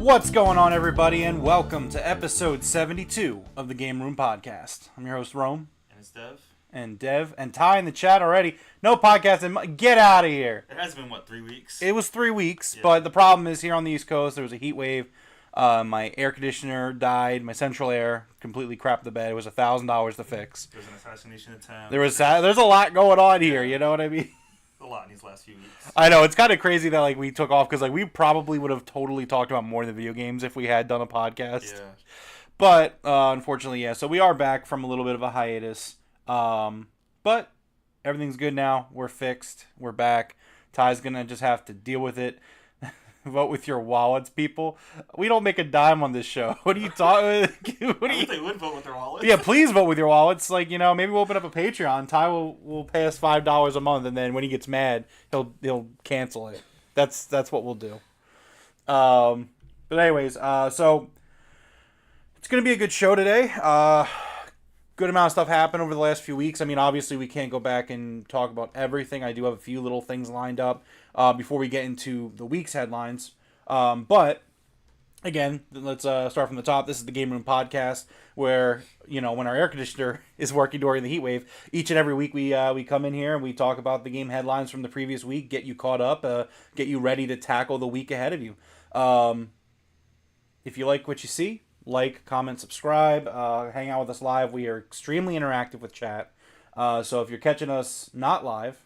What's going on, everybody, and welcome to episode 72 of the Game Room Podcast. I'm your host, Rome. And it's Dev. And Dev. And Ty in the chat already. No podcast. Get out of here. It has been, 3 weeks? It was 3 weeks, yeah. But the problem is here on the East Coast, there was a heat wave. My air conditioner died. My central air completely crapped the bed. It was $1,000 to fix. There was an assassination attempt. There's a lot going on here, you know what I mean? A lot in these last few weeks. I know, it's kind of crazy that we took off because we probably would have totally talked about more than video games if we had done a podcast. Yeah. But unfortunately, yeah. So we are back from a little bit of a hiatus. But everything's good now. We're fixed. We're back. Ty's gonna just have to deal with it. Vote with your wallets, people. We don't make a dime on this show. What are you talking? They would vote with their wallets. Yeah, please vote with your wallets. Maybe we'll open up a Patreon. Ty will pay us $5 a month, and then when he gets mad, he'll cancel it. That's what we'll do. But anyways, so it's gonna be a good show today. Good amount of stuff happened over the last few weeks. I mean, obviously we can't go back and talk about everything. I do have a few little things lined up before we get into the week's headlines. But again, let's start from the top. This is the Game Room Podcast, where when our air conditioner is working during the heat wave, each and every week we come in here and we talk about the game headlines from the previous week, get you caught up, get you ready to tackle the week ahead of you. If you like what you see, like, comment, subscribe, hang out with us live. We are extremely interactive with chat. So if you're catching us not live,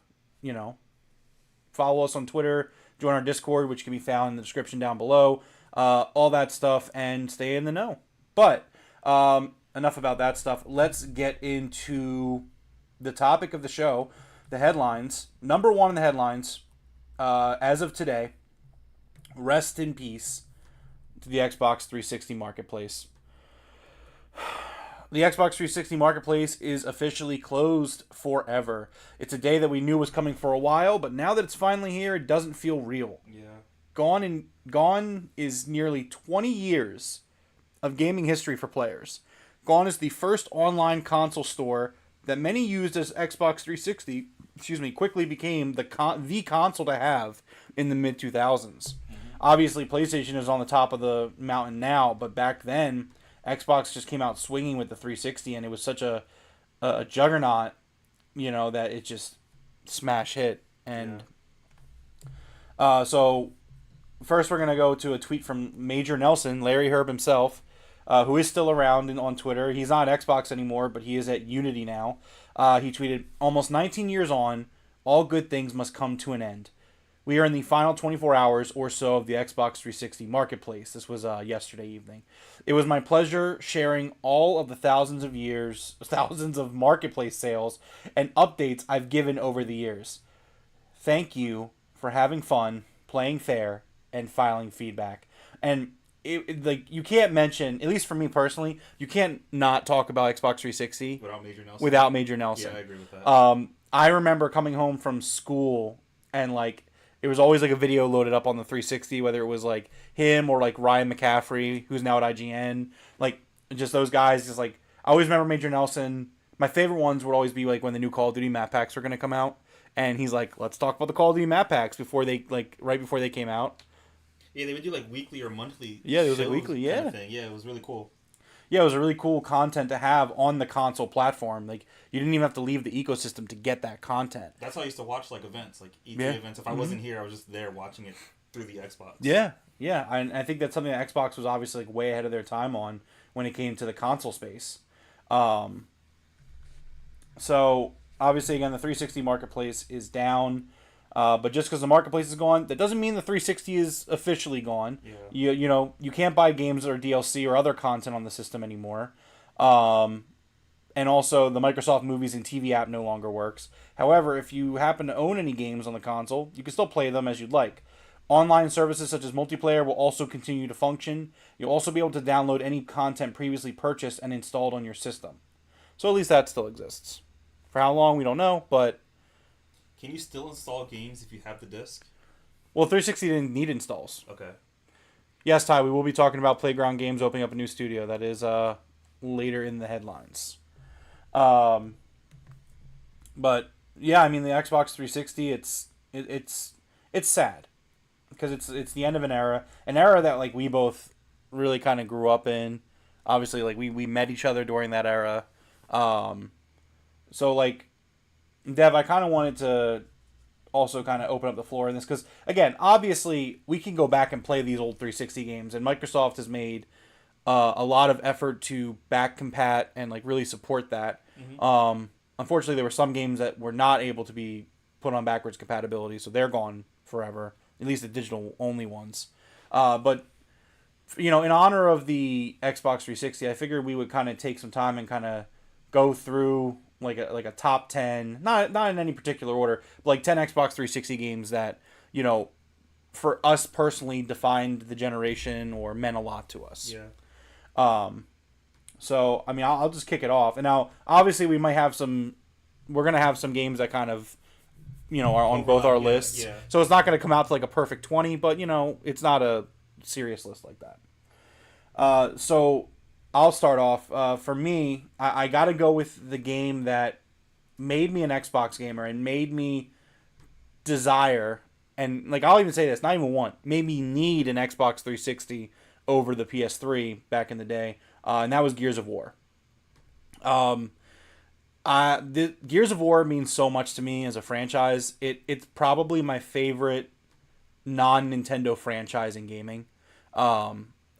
follow us on Twitter, join our Discord, which can be found in the description down below, all that stuff, and stay in the know. But enough about that stuff. Let's get into the topic of the show, the headlines. Number one in the headlines, as of today, rest in peace to the Xbox 360 Marketplace. The Xbox 360 Marketplace is officially closed forever. It's a day that we knew was coming for a while, but now that it's finally here, it doesn't feel real. Yeah. Gone is nearly 20 years of gaming history for players. Gone is the first online console store that many used as Xbox 360, quickly became the console to have in the mid-2000s. Obviously, PlayStation is on the top of the mountain now, but back then, Xbox just came out swinging with the 360, and it was such a juggernaut, that it just smash hit. And so first we're going to go to a tweet from Major Nelson, Larry Herb himself, who is still around on Twitter. He's not at Xbox anymore, but he is at Unity now. He tweeted, "Almost 19 years on, all good things must come to an end. We are in the final 24 hours or so of the Xbox 360 marketplace. This was yesterday evening. It was my pleasure sharing all of the thousands of marketplace sales and updates I've given over the years. Thank you for having fun, playing fair, and filing feedback. And like you can't mention, at least for me personally, you can't not talk about Xbox 360 without Major Nelson. without Major Nelson. Yeah, I agree with that. I remember coming home from school and like it was always like a video loaded up on the 360, whether it was like him or like Ryan McCaffrey, who's now at IGN, like just those guys. Just like I always remember Major Nelson. My favorite ones would always be like when the new Call of Duty map packs were going to come out, and he's like, "Let's talk about the Call of Duty map packs before they right before they came out." Yeah, they would do like weekly or monthly. Yeah, it was like weekly. Yeah, kind of thing. Yeah, it was really cool. Yeah, it was a really cool content to have on the console platform. Like you didn't even have to leave the ecosystem to get that content. That's how I used to watch like events, like E3 events. If I wasn't here, I was just there watching it through the Xbox. Yeah, yeah, I think that's something that Xbox was obviously like way ahead of their time on when it came to the console space. So obviously again the 360 marketplace is down. But just because the marketplace is gone, that doesn't mean the 360 is officially gone. Yeah. You can't buy games or DLC or other content on the system anymore. And also, the Microsoft Movies and TV app no longer works. However, if you happen to own any games on the console, you can still play them as you'd like. Online services such as multiplayer will also continue to function. You'll also be able to download any content previously purchased and installed on your system. So at least that still exists. For how long, we don't know, but... Can you still install games if you have the disc? Well, 360 didn't need installs. Okay. Yes, Ty, we will be talking about Playground Games opening up a new studio. That is later in the headlines. But yeah, I mean the Xbox 360, it's sad because it's the end of an era that like we both really kind of grew up in. Obviously, like we met each other during that era. So like. Dev, I kind of wanted to also kind of open up the floor in this because, again, obviously we can go back and play these old 360 games, and Microsoft has made a lot of effort to back compat and like really support that. Mm-hmm. Unfortunately, there were some games that were not able to be put on backwards compatibility, so they're gone forever. At least the digital only ones. But in honor of the Xbox 360, I figured we would kind of take some time and kind of go through. Like a top 10, not in any particular order, but like 10 Xbox 360 games that, for us personally defined the generation or meant a lot to us. Yeah. So, I mean, I'll just kick it off. And now, obviously, we're going to have some games that kind of, are on both our lists. Yeah. So it's not going to come out to like a perfect 20, but, it's not a serious list like that. So... I'll start off. For me, I got to go with the game that made me an Xbox gamer and made me desire, and like I'll even say this, not even want, made me need an Xbox 360 over the PS3 back in the day, and that was Gears of War. The Gears of War means so much to me as a franchise. It's probably my favorite non-Nintendo franchise in gaming.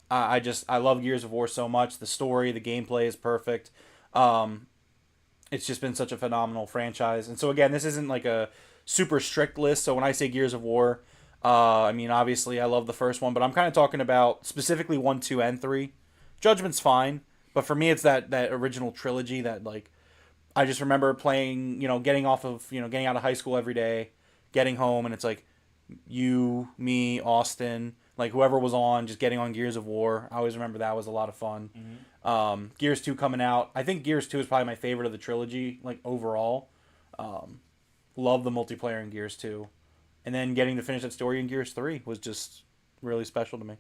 I love Gears of War so much. The story, the gameplay is perfect. It's just been such a phenomenal franchise. And so again, this isn't like a super strict list. So when I say Gears of War, I mean obviously I love the first one, but I'm kind of talking about specifically 1, 2, and 3. Judgment's fine, but for me it's that original trilogy that like I just remember playing. Getting out of high school every day, getting home, and it's like you, me, Austin. Like, whoever was on, just getting on Gears of War. I always remember that was a lot of fun. Mm-hmm. Gears 2 coming out. I think Gears 2 is probably my favorite of the trilogy, like, overall. Love the multiplayer in Gears 2. And then getting to finish that story in Gears 3 was just really special to me.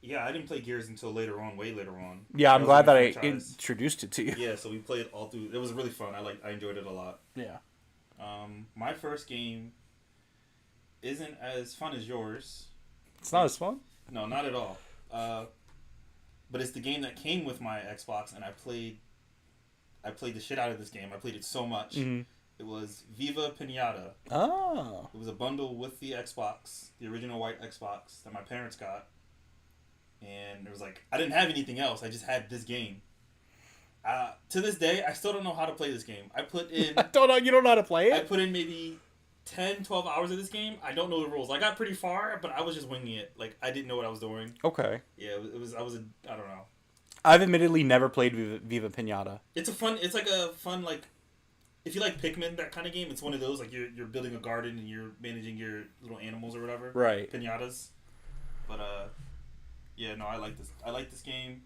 Yeah, I didn't play Gears until later on, way later on. Yeah, I'm glad that I introduced it to you. Yeah, so we played all through. It was really fun. I enjoyed it a lot. Yeah. My first game isn't as fun as yours. It's not as fun? No, not at all. But it's the game that came with my Xbox, and I played the shit out of this game. I played it so much. Mm-hmm. It was Viva Pinata. Oh. It was a bundle with the Xbox, the original white Xbox that my parents got. And it was like, I didn't have anything else. I just had this game. To this day, I still don't know how to play this game. I put in... You don't know how to play it? I put in maybe 10, 12 hours of this game. I don't know the rules. I got pretty far, but I was just winging it. Like, I didn't know what I was doing. Okay. Yeah, I don't know. I've admittedly never played Viva Pinata. It's like a fun, like, if you like Pikmin, that kind of game, it's one of those, like, you're building a garden and you're managing your little animals or whatever. Right. Pinatas. But, yeah, no, I like this. I like this game.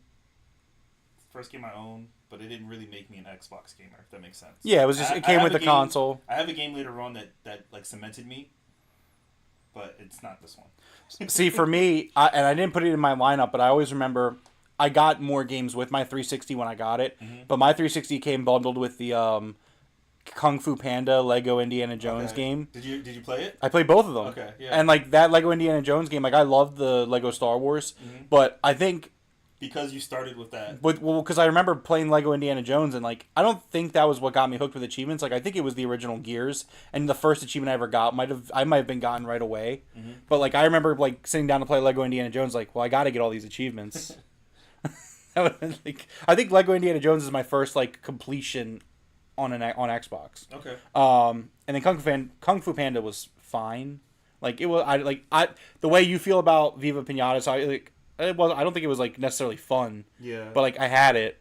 First game I own, but it didn't really make me an Xbox gamer, if that makes sense. Yeah, it was just, it came with the console. I have a game later on that like, cemented me, but it's not this one. See, for me, and I didn't put it in my lineup, but I always remember I got more games with my 360 when I got it, but my 360 came bundled with the Kung Fu Panda Lego Indiana Jones game. Did you play it? I played both of them. Okay, yeah. And like that Lego Indiana Jones game, like I loved the Lego Star Wars, but I think because you started with that. Because I remember playing Lego Indiana Jones, and like I don't think that was what got me hooked with achievements. Like I think it was the original Gears, and the first achievement I ever got I might have been gotten right away. But like I remember like sitting down to play Lego Indiana Jones, like, well, I got to get all these achievements. Like, I think Lego Indiana Jones is my first like completion on Xbox. Okay. And then Kung Fu Panda was fine. Like it was the way you feel about Viva Pinata. So I don't think it was like necessarily fun. Yeah. But like I had it,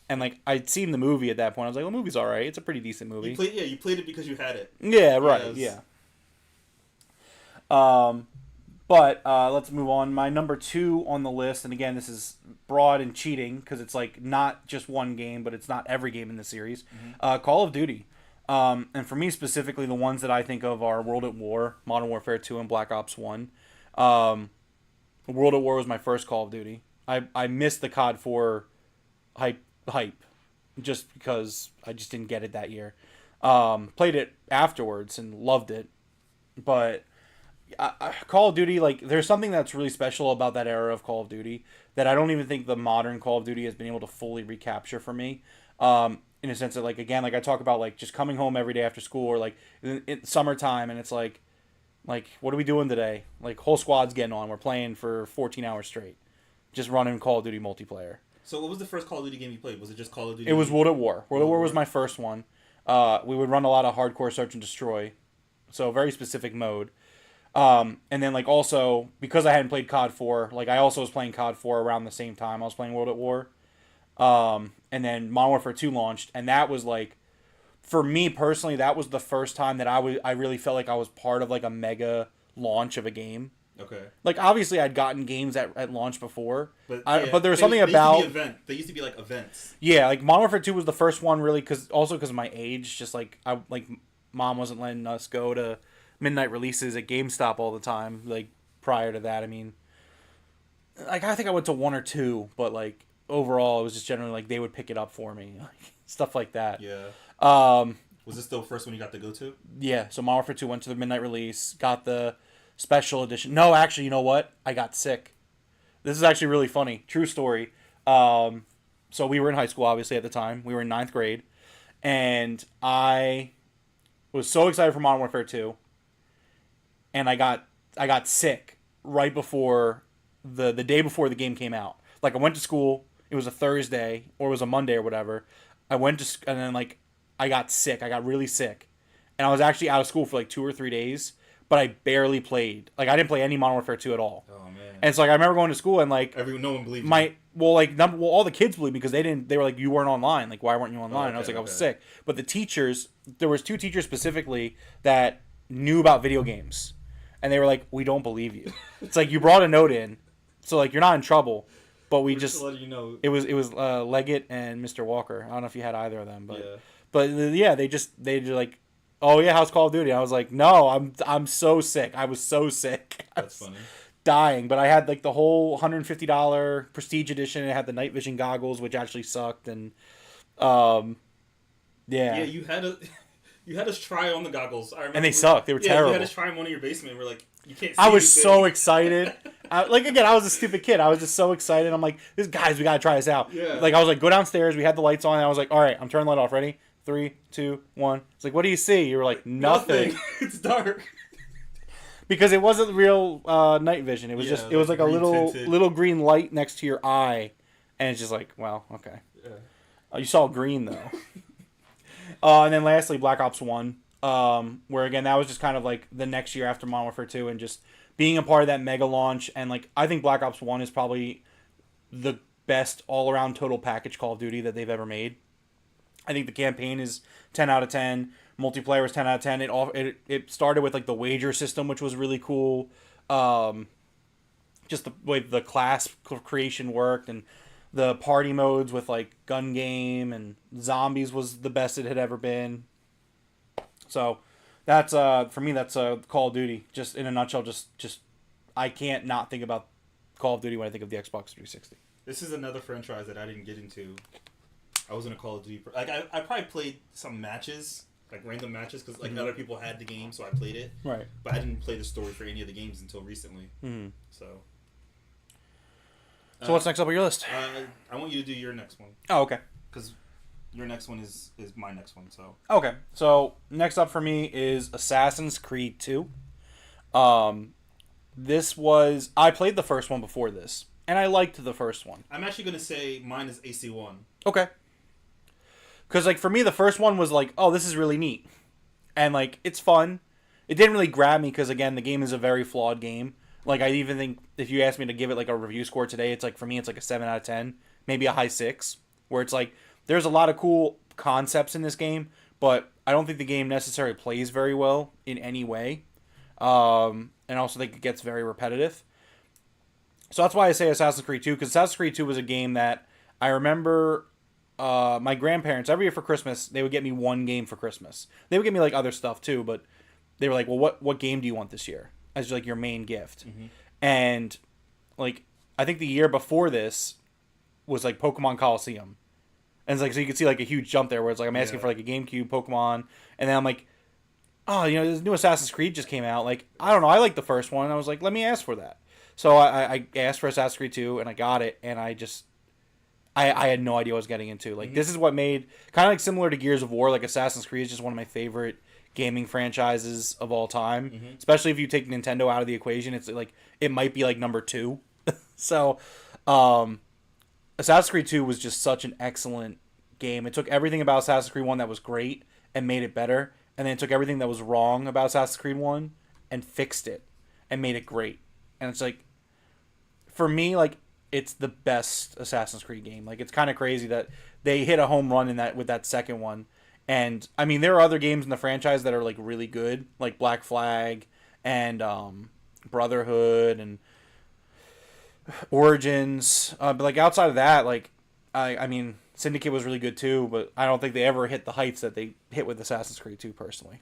and like I'd seen the movie at that point. I was like, well, the movie's all right. It's a pretty decent movie. You played it because you had it. Yeah. Right. Yeah. But let's move on. My number 2 on the list, and again, this is broad and cheating because it's like not just one game, but it's not every game in the series. Call of Duty. And for me specifically, the ones that I think of are World at War, Modern Warfare 2, and Black Ops 1. World at War was my first Call of Duty. I missed the COD 4 hype just because I just didn't get it that year. Played it afterwards and loved it, but Call of Duty, like, there's something that's really special about that era of Call of Duty that I don't even think the modern Call of Duty has been able to fully recapture for me. In a sense that, like, again, like I talk about, like, just coming home every day after school, or like in summertime, and it's like, what are we doing today? Like, whole squad's getting on. We're playing for 14 hours straight, just running Call of Duty multiplayer. So what was the first Call of Duty game you played? Was it just Call of Duty? It was World at War. World at War was my first one. We would run a lot of hardcore search and destroy, so a very specific mode. And then, like, also, because I hadn't played COD 4, like, I also was playing COD 4 around the same time I was playing World at War. And then Modern Warfare 2 launched, and that was, like, for me personally, that was the first time that I really felt like I was part of, like, a mega launch of a game. Okay. Like, obviously, I'd gotten games at launch before, but there was something about... They used to be, like, events. Yeah, like, Modern Warfare 2 was the first one, really, because of my age, just, like, Mom wasn't letting us go to midnight releases at GameStop all the time. Like, prior to that, I mean, like, I think I went to 1 or 2, but like overall it was just generally like they would pick it up for me, like, stuff like that. Yeah. Was this the first one you got to go to? Yeah, so Modern Warfare 2 went to the midnight release, got the special edition. No, actually, you know what? I got sick. This is actually really funny. True story. So we were in high school, obviously, at the time. We were in 9th grade, and I was so excited for Modern Warfare 2. And I got sick right before the day before the game came out. Like, I went to school. It was a Thursday, or it was a Monday or whatever. And then, like, I got sick. I got really sick. And I was actually out of school for like 2 or 3 days, but I barely played. Like, I didn't play any Modern Warfare 2 at all. Oh, man. And so, like, I remember going to school and, like, no one believed you. All the kids believed me because they were like, you weren't online. Like, why weren't you online? Oh, okay, and I was like, I was sick. But the teachers, there was 2 teachers specifically that knew about video games. And they were like, we don't believe you. It's like, you brought a note in, so, like, you're not in trouble. But we're just letting you know. It was Leggett and Mr. Walker. I don't know if you had either of them, but yeah. But yeah, they just like, oh yeah, how's Call of Duty? And I was like, no, I'm so sick. I was so sick. That's funny. Dying, but I had like the whole $150 Prestige edition. It had the night vision goggles, which actually sucked, and yeah. Yeah, you had us try on the goggles. I remember, and they sucked. They were terrible. You had us try them on in your basement. We're like, you can't. See I was anything. so excited. I was a stupid kid. I was just so excited. I'm like, we gotta try this out. Yeah. Like, I was like, go downstairs. We had the lights on. And I was like, all right, I'm turning the light off. Ready? 3, 2, 1. It's like, what do you see? You were like, nothing. It's dark. Because it wasn't real night vision. It was it was like a little green light next to your eye, and it's just like, well, okay. Yeah. You saw green though. And then lastly, Black Ops 1. where again that was just kind of like the next year after Modern Warfare 2 and just being a part of that mega launch. And like I think Black Ops 1 is probably the best all around total package Call of Duty that they've ever made. I think the campaign is 10 out of 10. Multiplayer was 10 out of 10. It started with like the wager system, which was really cool. Just the way the class creation worked and the party modes with like gun game and zombies was the best it had ever been. So that's for me that's Call of Duty. Just in a nutshell, just I can't not think about Call of Duty when I think of the Xbox 360. This is another franchise that I didn't get into. I wasn't a Call of Duty. Like I probably played some matches, like random matches, because like other people had the game, so I played it. Right. But I didn't play the story for any of the games until recently. Mm-hmm. So what's next up on your list? I want you to do your next one. Oh, okay. Because your next one is my next one. So okay. So next up for me is Assassin's Creed 2. This was I played the first one before this, and I liked the first one. I'm actually gonna say mine is AC1. Okay. Because like for me, the first one was like, oh, this is really neat, and like it's fun. It didn't really grab me because again, the game is a very flawed game. Like I even think if you asked me to give it like a review score today, it's like for me it's like a 7 out of 10, maybe a high 6, where it's like there's a lot of cool concepts in this game, but I don't think the game necessarily plays very well in any way, and also think it gets very repetitive. So that's why I say Assassin's Creed 2, because Assassin's Creed 2 was a game that I remember my grandparents every year for Christmas they would get me one game for Christmas. They would get me like other stuff too, but they were like, well, what game do you want this year as like your main gift? Mm-hmm. And like I think the year before this was like Pokemon Coliseum, and it's like so you can see like a huge jump there where it's like I'm asking for like a GameCube Pokemon, and then I'm like, oh, you know, this new Assassin's Creed just came out. Like I don't know, I like the first one. And I was like, let me ask for that. So I asked for Assassin's Creed 2 and I got it, and I had no idea what I was getting into. Like, this is what made, kind of like similar to Gears of War, like Assassin's Creed is just one of my favorite gaming franchises of all time. Mm-hmm. Especially if you take Nintendo out of the equation, it's like, it might be like number 2. So, Assassin's Creed 2 was just such an excellent game. It took everything about Assassin's Creed 1 that was great and made it better, and then it took everything that was wrong about Assassin's Creed 1 and fixed it and made it great. And it's like, for me, like, it's the best Assassin's Creed game. Like, it's kind of crazy that they hit a home run in that with that second one. And I mean, there are other games in the franchise that are like really good, like Black Flag and Brotherhood and Origins. But like outside of that, like I mean, Syndicate was really good too. But I don't think they ever hit the heights that they hit with Assassin's Creed 2 personally.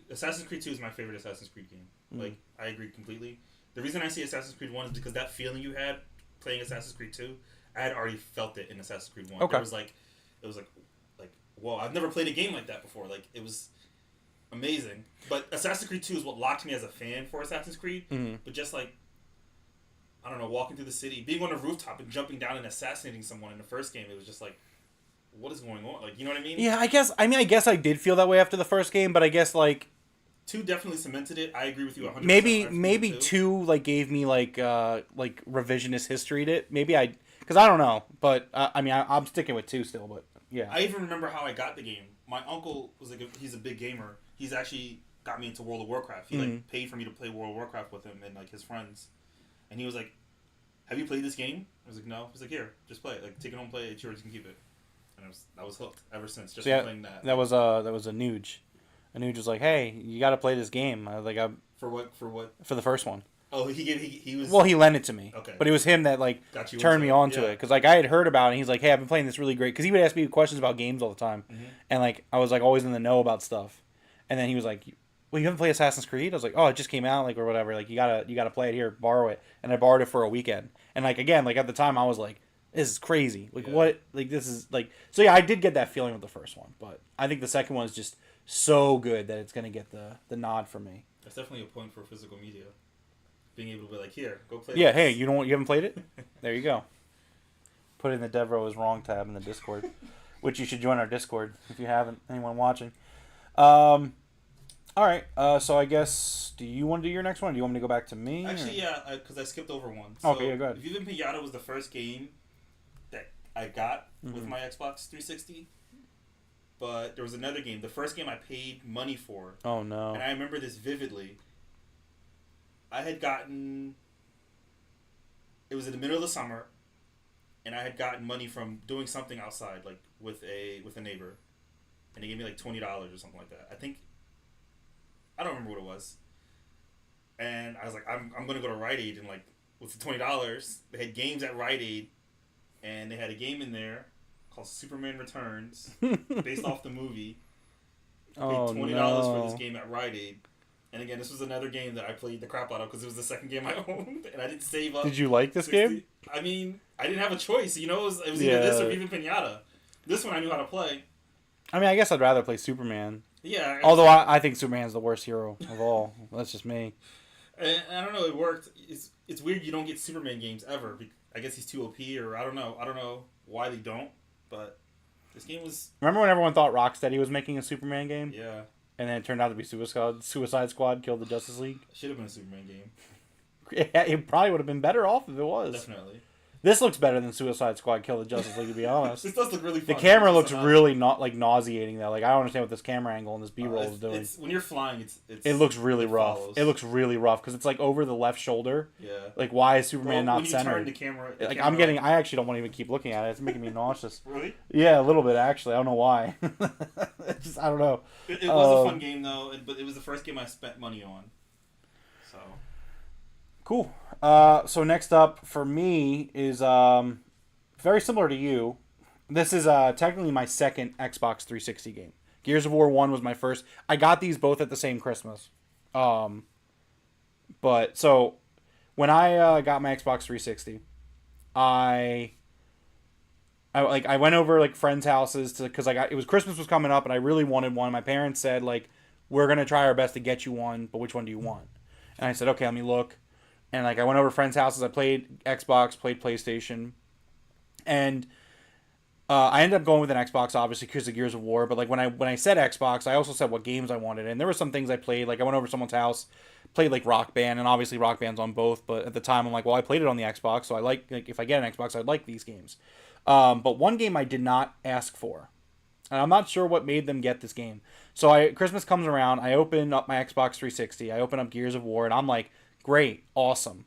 Assassin's Creed 2 is my favorite Assassin's Creed game. Mm-hmm. Like, I agree completely. The reason I say Assassin's Creed 1 is because that feeling you had playing Assassin's Creed 2, I had already felt it in Assassin's Creed 1. Okay. It was like, whoa, I've never played a game like that before. Like, it was amazing. But Assassin's Creed 2 is what locked me as a fan for Assassin's Creed. Mm-hmm. But just like, I don't know, walking through the city, being on a rooftop and jumping down and assassinating someone in the first game, it was just like, what is going on? Like, you know what I mean? Yeah, I guess I did feel that way after the first game, but I guess like 2 definitely cemented it. I agree with you 100%. Maybe 2 like gave me like revisionist history to it. Maybe because I don't know, but I mean I'm sticking with 2 still, but yeah. I even remember how I got the game. My uncle was like he's a big gamer. He's actually got me into World of Warcraft. He like paid for me to play World of Warcraft with him and like his friends. And he was like, "Have you played this game?" I was like, "No." He's like, "Here, just play it. Like take it home, play it. It's yours. You can keep it." And I was hooked ever since just playing that. That was a Nuge. A Nuge was like, "Hey, you got to play this game." I was like, For what? For the first one. Oh, he was. Well, he lent it to me. Okay. But it was him that like turned me on to it because like I had heard about it. And he's like, "Hey, I've been playing this really great." Because he would ask me questions about games all the time, and like I was like always in the know about stuff. And then he was like, "Well, you haven't played Assassin's Creed?" I was like, "Oh, it just came out, like or whatever. Like you gotta play it here, borrow it." And I borrowed it for a weekend. And like again, like at the time, I was like, "This is crazy. Like what? Like this is like." So yeah, I did get that feeling with the first one, but I think the second one is just so good that it's gonna get the nod for me. That's definitely a point for physical media. Being able to be like, here, go play. Yeah, hey, you haven't played it? There you go. Put it in the Devro is wrong tab in the Discord, which you should join our Discord if you haven't. Anyone watching? All right. So I guess, do you want to do your next one? Or do you want me to go back to me? Actually, yeah, because I skipped over one. So okay, yeah, go ahead. Viva Pinata was the first game that I got with my Xbox 360. but there was another game. The first game I paid money for. Oh no! And I remember this vividly. I had gotten. It was in the middle of the summer, and I had gotten money from doing something outside, like with a neighbor, and they gave me like $20 or something like that. I don't remember what it was. And I was like, I'm gonna go to Rite Aid, and like with the $20, they had games at Rite Aid, and they had a game in there called Superman Returns, based off the movie. I paid $20 for this game at Rite Aid. And again, this was another game that I played the crap out of because it was the second game I owned, and I didn't save up. Did you like this game? I mean, I didn't have a choice. You know, it was either this or even Pinata. This one I knew how to play. I mean, I guess I'd rather play Superman. Yeah. Although I think Superman's the worst hero of all. That's just me. And I don't know. It worked. It's weird you don't get Superman games ever. I guess he's too OP, or I don't know. I don't know why they don't. But this game was. Remember when everyone thought Rocksteady was making a Superman game? Yeah. And then it turned out to be Suicide Squad killed the Justice League. Should have been a Superman game. It probably would have been better off if it was. Definitely. This looks better than Suicide Squad killed the Justice League, to be honest. This does look really fun. The camera looks really nauseating though. Like I don't understand what this camera angle and this B-roll is doing. When you're flying, it looks really rough. Follows. It looks really rough because it's like over the left shoulder. Yeah. Like why is Superman not centered? Turn the camera, I actually don't want to even keep looking at it. It's making me nauseous. Really? Yeah, a little bit actually. I don't know why. I don't know. It was a fun game though, but it was the first game I spent money on. So. Cool. So next up for me is very similar to you. This is technically my second Xbox 360 game. Gears of War 1 was my first. I got these both at the same Christmas. But so when I got my Xbox 360, I went over like friends' houses because it was Christmas was coming up and I really wanted one. My parents said like we're gonna try our best to get you one, but which one do you want? And I said okay, let me look. And like I went over to friends' houses. I played Xbox, played PlayStation, and I ended up going with an Xbox obviously because of Gears of War. But like when I said Xbox, I also said what games I wanted, and there were some things I played. Like I went over to someone's house, played like Rock Band, and obviously Rock Band's on both. But at the time, I'm like, well, I played it on the Xbox, so I like if I get an Xbox, I'd like these games. But one game I did not ask for, and I'm not sure what made them get this game. So Christmas comes around, I open up my Xbox 360, I open up Gears of War, and I'm like, great, awesome,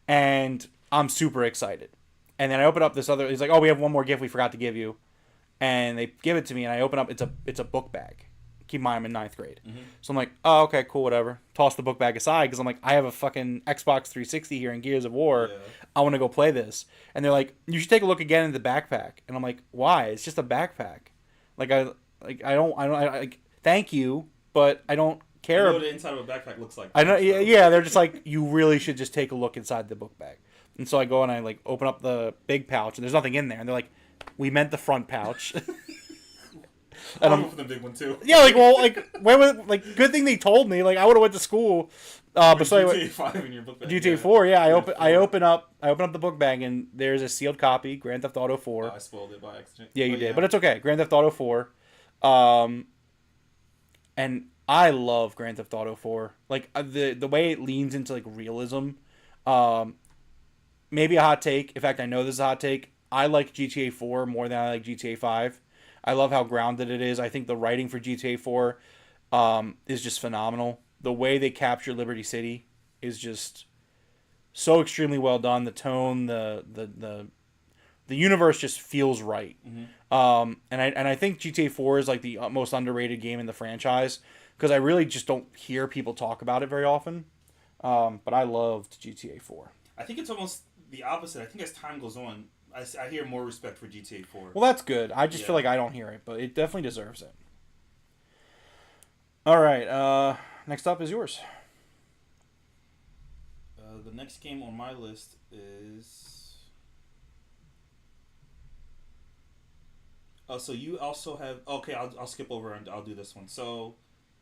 and I'm super excited. And then I open up this other. He's like, "Oh, we have one more gift we forgot to give you," and they give it to me, and I open up. It's a book bag. Keep in mind, I'm in 9th grade, so I'm like, "Oh, okay, cool, whatever." Toss the book bag aside because I'm like, I have a fucking Xbox 360 here in Gears of War. Yeah. I want to go play this, and they're like, "You should take a look again in the backpack." And I'm like, "Why? It's just a backpack. Thank you, but I don't care." I know what the inside of a backpack looks like. I know. Yeah. They're just like, you really should just take a look inside the book bag. And so I go and I like open up the big pouch and there's nothing in there. And they're like, we meant the front pouch. And I'm for the big one too. Yeah, like well, like where was like good thing they told me. Like I would have went to school. But so GTA 5 in your book bag. GTA 4, yeah. I open up the book bag and there's a sealed copy, Grand Theft Auto 4. I spoiled it by accident. Yeah, you did, but it's okay. Grand Theft Auto 4. And I love Grand Theft Auto 4. Like the way it leans into like realism. Maybe a hot take. In fact, I know this is a hot take. I like GTA 4 more than I like GTA 5. I love how grounded it is. I think the writing for GTA 4 is just phenomenal. The way they capture Liberty City is just so extremely well done. The tone, the universe just feels right. Mm-hmm. And I think GTA 4 is like the most underrated game in the franchise because I really just don't hear people talk about it very often. But I loved GTA 4. I think it's almost the opposite. I think as time goes on, I hear more respect for GTA 4. Well, that's good. I just feel like I don't hear it, but it definitely deserves it. All right. Next up is yours. The next game on my list is... Oh, so you also have... Okay, I'll skip over and I'll do this one. So,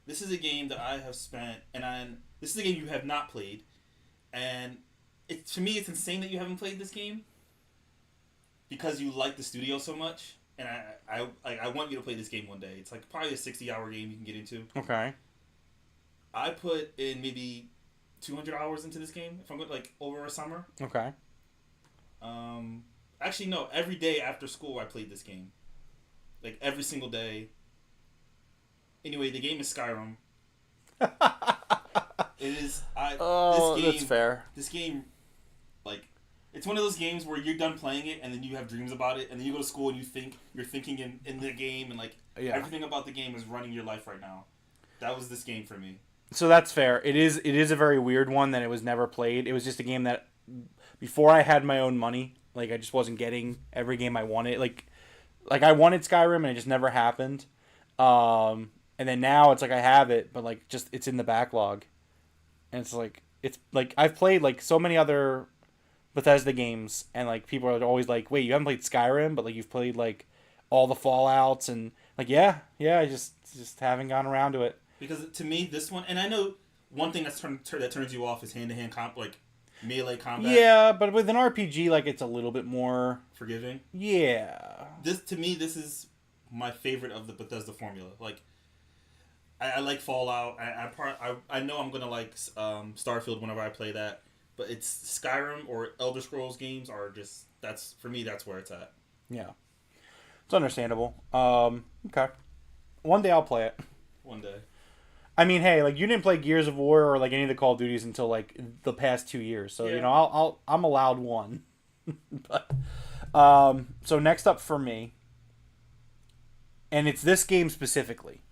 this is a game that I have spent... This is a game you have not played. And to me, it's insane that you haven't played this game. Because you like the studio so much. And I want you to play this game one day. It's like probably a 60-hour game you can get into. Okay. I put in maybe 200 hours into this game, if I'm good, like over a summer. Okay. Actually, no. Every day after school, I played this game. Like every single day, Anyway, the game is Skyrim. It is. Oh, this game, that's fair. This game, like, it's one of those games where you're done playing it and then you have dreams about it, and then you go to school and you're thinking in the game, and like everything about the game is running your life right now. That was this game for me. So that's fair. It is a very weird one that it was never played. It was just a game that before I had my own money, like I just wasn't getting every game I wanted. Like I wanted Skyrim and it just never happened. And then now it's like I have it, but like just it's in the backlog. And it's like I've played like so many other Bethesda games, and like people are always like, "Wait, you haven't played Skyrim, but like you've played like all the Fallouts," and like yeah, I just haven't gone around to it. Because to me, this one, and I know one thing that turns you off is hand-to-hand melee combat. Yeah, but with an RPG, like it's a little bit more forgiving. Yeah. This is my favorite of the Bethesda formula. Like, I like Fallout. I know I'm gonna like Starfield whenever I play that, but it's Skyrim or Elder Scrolls games are just that's where it's at. Yeah, it's understandable. Okay, one day I'll play it. One day. I mean, hey, like you didn't play Gears of War or like any of the Call of Duties until like the past 2 years, so you know I'm allowed one. But so next up for me, and it's this game specifically.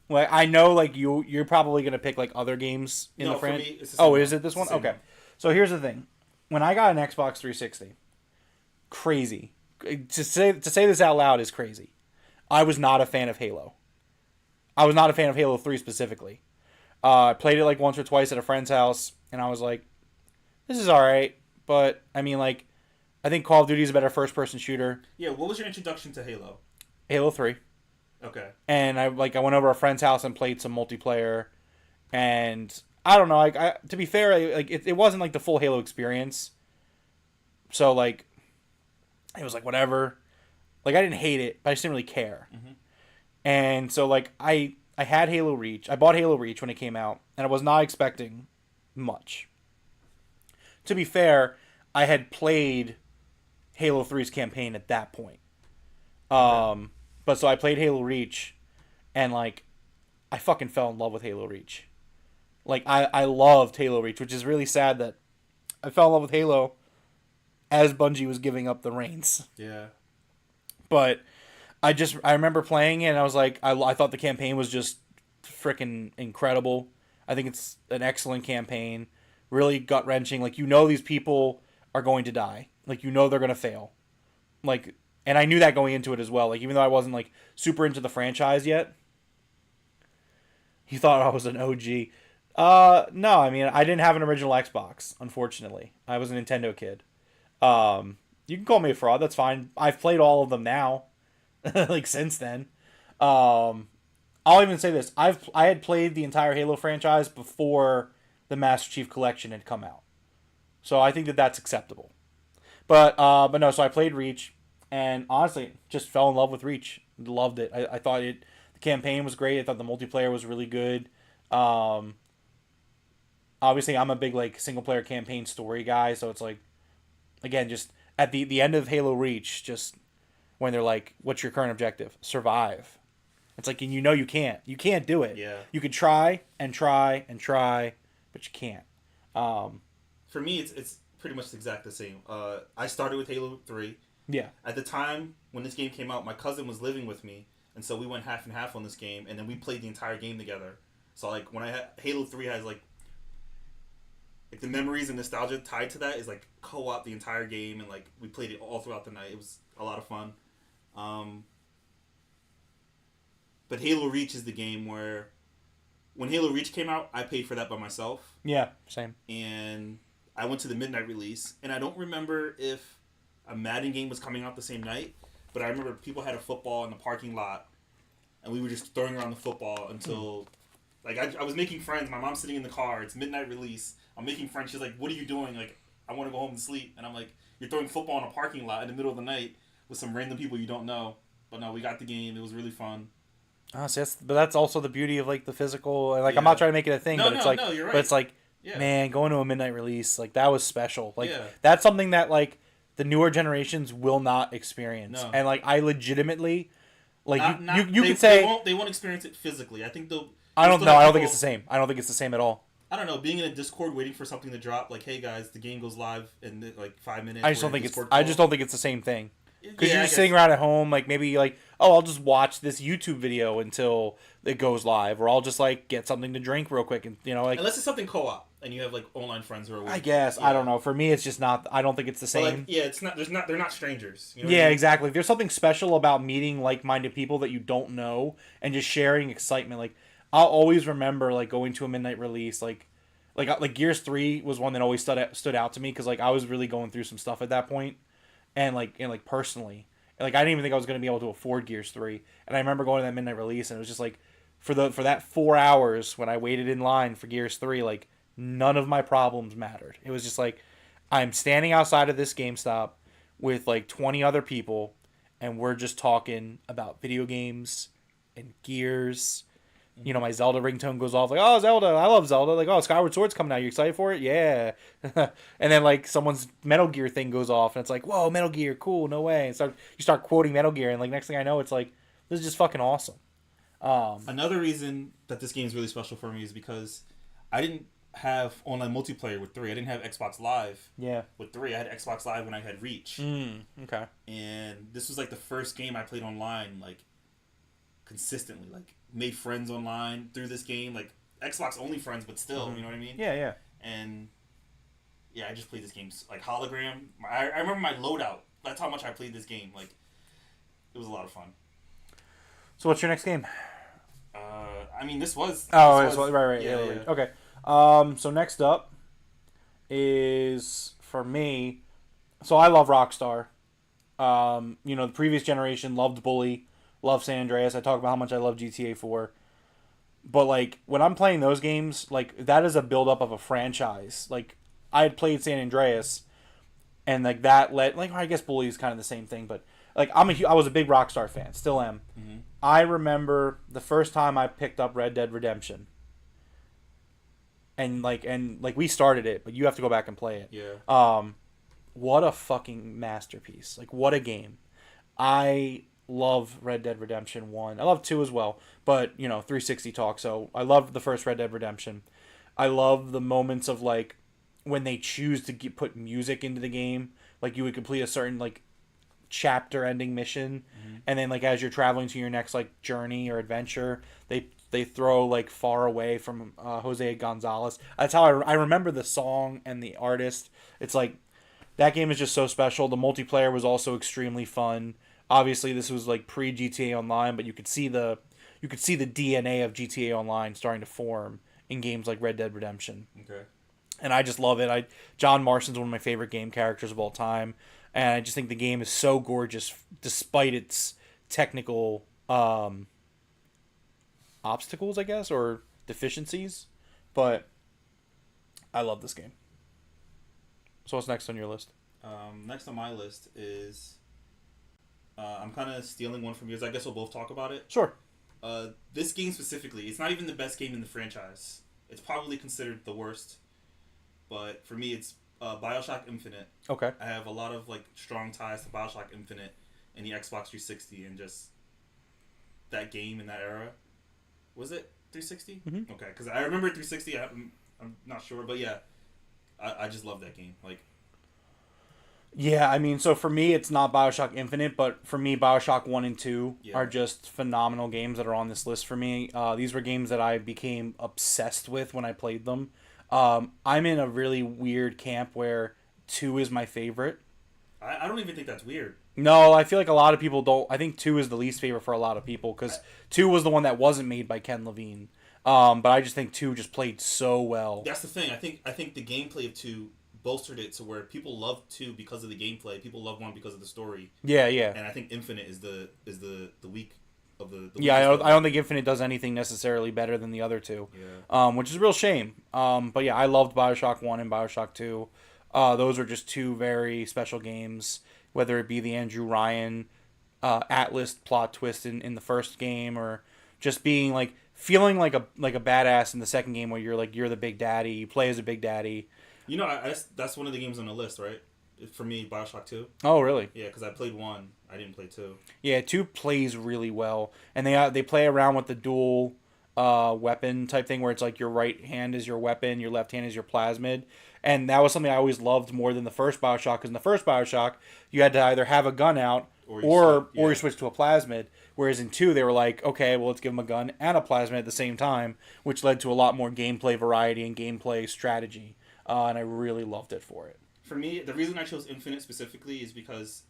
Like I know, like you're probably gonna pick like other games in the franchise. Oh, is it this one? Okay. So here's the thing: when I got an Xbox 360, crazy. To say this out loud is crazy. I was not a fan of Halo. I was not a fan of Halo 3 specifically. I played it like once or twice at a friend's house, and I was like, "This is all right," but I mean, like, I think Call of Duty is a better first-person shooter. Yeah. What was your introduction to Halo? Halo 3. Okay. And I went over to a friend's house and played some multiplayer, and I don't know. I to be fair, it wasn't like the full Halo experience. So like, it was like whatever. Like I didn't hate it, but I just didn't really care. Mm-hmm. And so like I had Halo Reach. I bought Halo Reach when it came out, and I was not expecting much. To be fair, I had played Halo 3's campaign at that point. But so I played Halo Reach, and like, I fucking fell in love with Halo Reach. Like I loved Halo Reach, which is really sad that I fell in love with Halo as Bungie was giving up the reins. Yeah. But I remember playing it, and I was like, I thought the campaign was just freaking incredible. I think it's an excellent campaign, really gut wrenching. Like these people are going to die. Like they're gonna fail. Like. And I knew that going into it as well. Like, even though I wasn't, like, super into the franchise yet. You thought I was an OG. No, I mean, I didn't have an original Xbox, unfortunately. I was a Nintendo kid. You can call me a fraud, that's fine. I've played all of them now. Like, since then. I'll even say this. I had played the entire Halo franchise before the Master Chief Collection had come out. So I think that's acceptable. But no, so I played Reach. And honestly, just fell in love with Reach. Loved it. I thought the campaign was great. I thought the multiplayer was really good. Obviously, I'm a big like single player campaign story guy, so it's like, again, just at the end of Halo Reach, just when they're like, "What's your current objective? Survive." It's like, and you can't do it. Yeah. You could try and try and try, but you can't. For me, it's pretty much exactly the same. I started with Halo 3. Yeah. At the time when this game came out, my cousin was living with me, and so we went half and half on this game, and then we played the entire game together. So like when I had Halo 3 has like the memories and nostalgia tied to that is like co-op the entire game, and like we played it all throughout the night. It was a lot of fun. But Halo Reach is the game where when Halo Reach came out, I paid for that by myself. Yeah, same. And I went to the midnight release, and I don't remember if a Madden game was coming out the same night, but I remember people had a football in the parking lot, and we were just throwing around the football until, like, I was making friends. My mom's sitting in the car. It's midnight release. I'm making friends. She's like, "What are you doing?" Like, "I want to go home and sleep." And I'm like, "You're throwing football in a parking lot in the middle of the night with some random people you don't know." But no, we got the game. It was really fun. So that's also the beauty of like the physical. Like, I'm not trying to make it a thing, but it's like, you're right. But it's like, man, going to a midnight release, like that was special. Like that's something that like the newer generations will not experience. No. And like I legitimately, Like you they, could say they won't experience it physically. I think they'll. I don't still know. have I don't think people- it's the same. I don't think it's the same at all. I don't know. Being in a Discord waiting for something to drop, like, hey guys, the game goes live in like 5 minutes. I just don't think Discord I call. just don't think it's the same thing. Because Yeah, you're I just guess. sitting around at home, like maybe like, oh, I'll just watch this YouTube video until it goes live, or I'll just like get something to drink real quick, and like. Unless it's something co-op and you have like online friends who are. I guess I don't know. For me, it's just not. I don't think it's the But, same. like, yeah, it's not. There's not. They're not strangers. You know Yeah, what I mean? exactly. If there's something special about meeting like-minded people that you don't know and just sharing excitement, like I'll always remember like going to a midnight release, like Gears 3 was one that always stood out to me because like I was really going through some stuff at that point, and personally, and, like I didn't even think I was going to be able to afford Gears 3, and I remember going to that midnight release and it was just like for that 4 hours when I waited in line for Gears 3, like none of my problems mattered. It was just like I'm standing outside of this GameStop with like 20 other people, and we're just talking about video games and Gears. My Zelda ringtone goes off, like, oh, Zelda, I love Zelda. Like, oh, Skyward Sword's coming out. You excited for it? Yeah. And then, like, someone's Metal Gear thing goes off, and it's like, whoa, Metal Gear, cool, no way. And you start quoting Metal Gear, and, like, next thing I know, it's like, this is just fucking awesome. Another reason that this game is really special for me is because I didn't have online multiplayer with 3. I didn't have Xbox Live with 3. I had Xbox Live when I had Reach. Okay. And this was, like, the first game I played online, like, consistently. Like, made friends online through this game. Like, Xbox only friends, but still, you know what I mean? Yeah. And, yeah, I just played this game. Like, Hologram. I remember my loadout. That's how much I played this game. Like, it was a lot of fun. So what's your next game? I mean, this was... Right. Yeah. Okay. So next up is, for me... So I love Rockstar. The previous generation loved Bully, loved San Andreas. I talk about how much I love GTA 4. But, like, when I'm playing those games, like, that is a build-up of a franchise. Like, I had played San Andreas, and, like, that led... Like, I guess Bully is kind of the same thing, but, like, I was a big Rockstar fan. Still am. Mm-hmm. I remember the first time I picked up Red Dead Redemption. And we started it, but you have to go back and play it. Yeah. What a fucking masterpiece. Like, what a game. I love Red Dead Redemption 1. I love 2 as well, but, 360 talk, so I love the first Red Dead Redemption. I love the moments of, like, when they choose to put music into the game. Like, you would complete a certain, like, chapter ending mission, and then, like, as you're traveling to your next, like, journey or adventure, they throw, like, Far Away from Jose Gonzalez. That's how I remember the song and the artist. It's like, that game is just so special. The multiplayer was also extremely fun. Obviously, this was like pre GTA Online, but you could see the DNA of GTA Online starting to form in games like Red Dead Redemption. Okay. And I just love it. John Marston's one of my favorite game characters of all time, and I just think the game is so gorgeous despite its technical obstacles, I guess, or deficiencies. But I love this game. So what's next on your list? Next on my list is... I'm kind of stealing one from yours. I guess we'll both talk about it. Sure. This game specifically, it's not even the best game in the franchise. It's probably considered the worst. But for me, it's BioShock Infinite. Okay. I have a lot of like strong ties to BioShock Infinite and the Xbox 360 and just that game in that era. Was it 360? Mm-hmm. Okay, because I remember 360. I'm not sure, but yeah, I just love that game. Like. Yeah, I mean, so for me, it's not BioShock Infinite, but for me, BioShock 1 and 2 are just phenomenal games that are on this list for me. These were games that I became obsessed with when I played them. I'm in a really weird camp where 2 is my favorite. I don't even think that's weird. No, I feel like a lot of people don't. I think 2 is the least favorite for a lot of people, because 2 was the one that wasn't made by Ken Levine. But I just think 2 just played so well. That's the thing. I think the gameplay of 2... bolstered it to where people love 2 because of the gameplay. People love 1 because of the story. Yeah. And I think Infinite is the weak of the yeah, I don't think Infinite does anything necessarily better than the other 2. Yeah. Which is a real shame. But yeah, I loved BioShock 1 and BioShock 2. Those are just 2 very special games, whether it be the Andrew Ryan Atlas plot twist in the first game, or just being like feeling like a badass in the second game where you're the big daddy, you play as a big daddy. You know, that's one of the games on the list, right? For me, Bioshock 2. Oh, really? Yeah, because I played 1. I didn't play 2. Yeah, 2 plays really well, and they play around with the dual weapon type thing where it's like your right hand is your weapon, your left hand is your plasmid, and that was something I always loved more than the first Bioshock, because in the first Bioshock you had to either have a gun out or you switch to a plasmid, whereas in 2 they were like, okay, well, let's give them a gun and a plasmid at the same time, which led to a lot more gameplay variety and gameplay strategy, and I really loved it for it. For me, the reason I chose Infinite specifically is because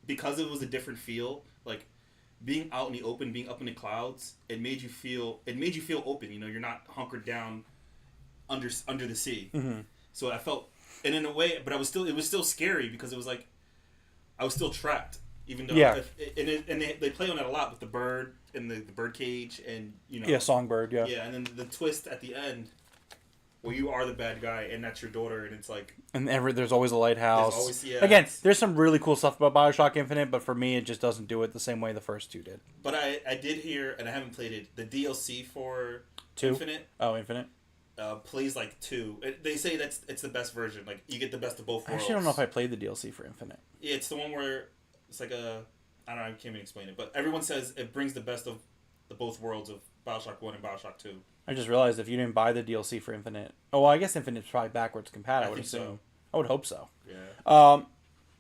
it was a different feel. Like being out in the open, being up in the clouds, it made you feel open. You know, you're not hunkered down under the sea. Mm-hmm. So I felt, and in a way, but it was still scary because it was like I was still trapped. Even though, they play on it a lot with the bird and the bird cage, and you know, Songbird, yeah, and then the twist at the end. Well, you are the bad guy, and that's your daughter, and it's like... And there's always a lighthouse. There's always, Again, there's some really cool stuff about Bioshock Infinite, but for me, it just doesn't do it the same way the first 2 did. But I did hear, and I haven't played it, the DLC for 2? Infinite... Oh, Infinite? Plays like 2. They say it's the best version. Like, you get the best of both worlds. I actually don't know if I played the DLC for Infinite. Yeah, it's the one where it's like a... I don't know, I can't even explain it, but everyone says it brings the best of the both worlds of Bioshock 1 and Bioshock 2. I just realized if you didn't buy the DLC for Infinite... Oh, well, I guess Infinite's probably backwards compatible, I would assume. So. I would hope so. Yeah.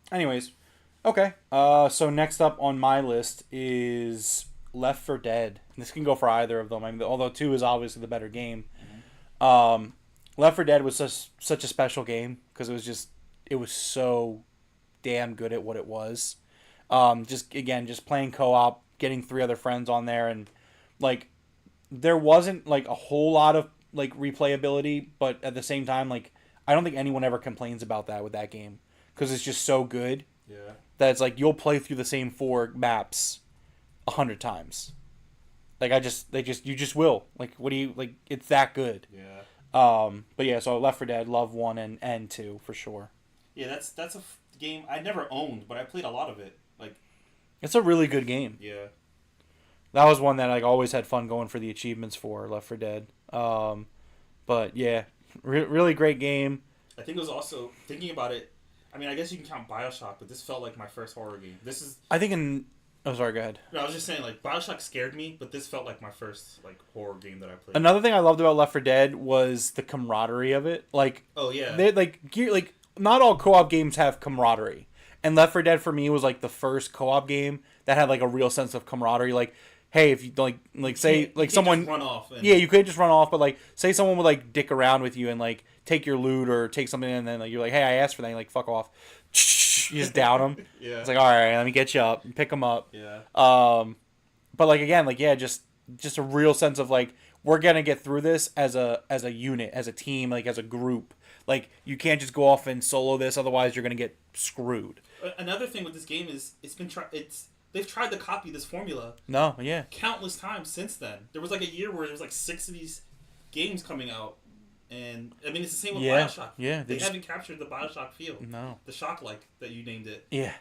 Anyways. Okay. So next up on my list is Left 4 Dead. This can go for either of them. I mean, although 2 is obviously the better game. Mm-hmm. Left 4 Dead was such a special game because it was so damn good at what it was. Just playing co-op, getting 3 other friends on there, and like there wasn't like a whole lot of like replayability, but at the same time, like I don't think anyone ever complains about that with that game because it's just so good. Yeah. That it's like you'll play through the same 4 maps 100 times. Like you just will. Like what do you like? It's that good. Yeah. But yeah, so Left 4 Dead, love 1 and 2 for sure. Yeah, that's a game I never owned, but I played a lot of it. Like, it's a really good game. Yeah. That was one that I always had fun going for the achievements for, Left 4 Dead. But yeah, really great game. I think it was also, thinking about it, I mean, I guess you can count Bioshock, but this felt like my first horror game. Oh, sorry, go ahead. No, I was just saying, like, Bioshock scared me, but this felt like my first, like, horror game that I played. Another thing I loved about Left 4 Dead was the camaraderie of it. Like, oh, yeah. They, like, not all co-op games have camaraderie. And Left 4 Dead for me was, like, the first co-op game that had, like, a real sense of camaraderie. Like, hey, if you like say like someone just run off and... yeah, you could just run off, but like say someone would like dick around with you and like take your loot or take something and then like you're like, hey, I asked for that, and like fuck off, you just down them. Yeah, it's like, all right, let me get you up and pick them up. Yeah. But like again, like yeah, just a real sense of like we're gonna get through this as a unit, as a team, like as a group. Like you can't just go off and solo this, otherwise you're gonna get screwed. Another thing with this game is they've tried to copy this formula. No, yeah. Countless times since then. There was like a year where there was like 6 of these games coming out, and I mean it's the same with Bioshock. Yeah, they haven't captured the Bioshock feel. No, the shock-like that you named it. Yeah,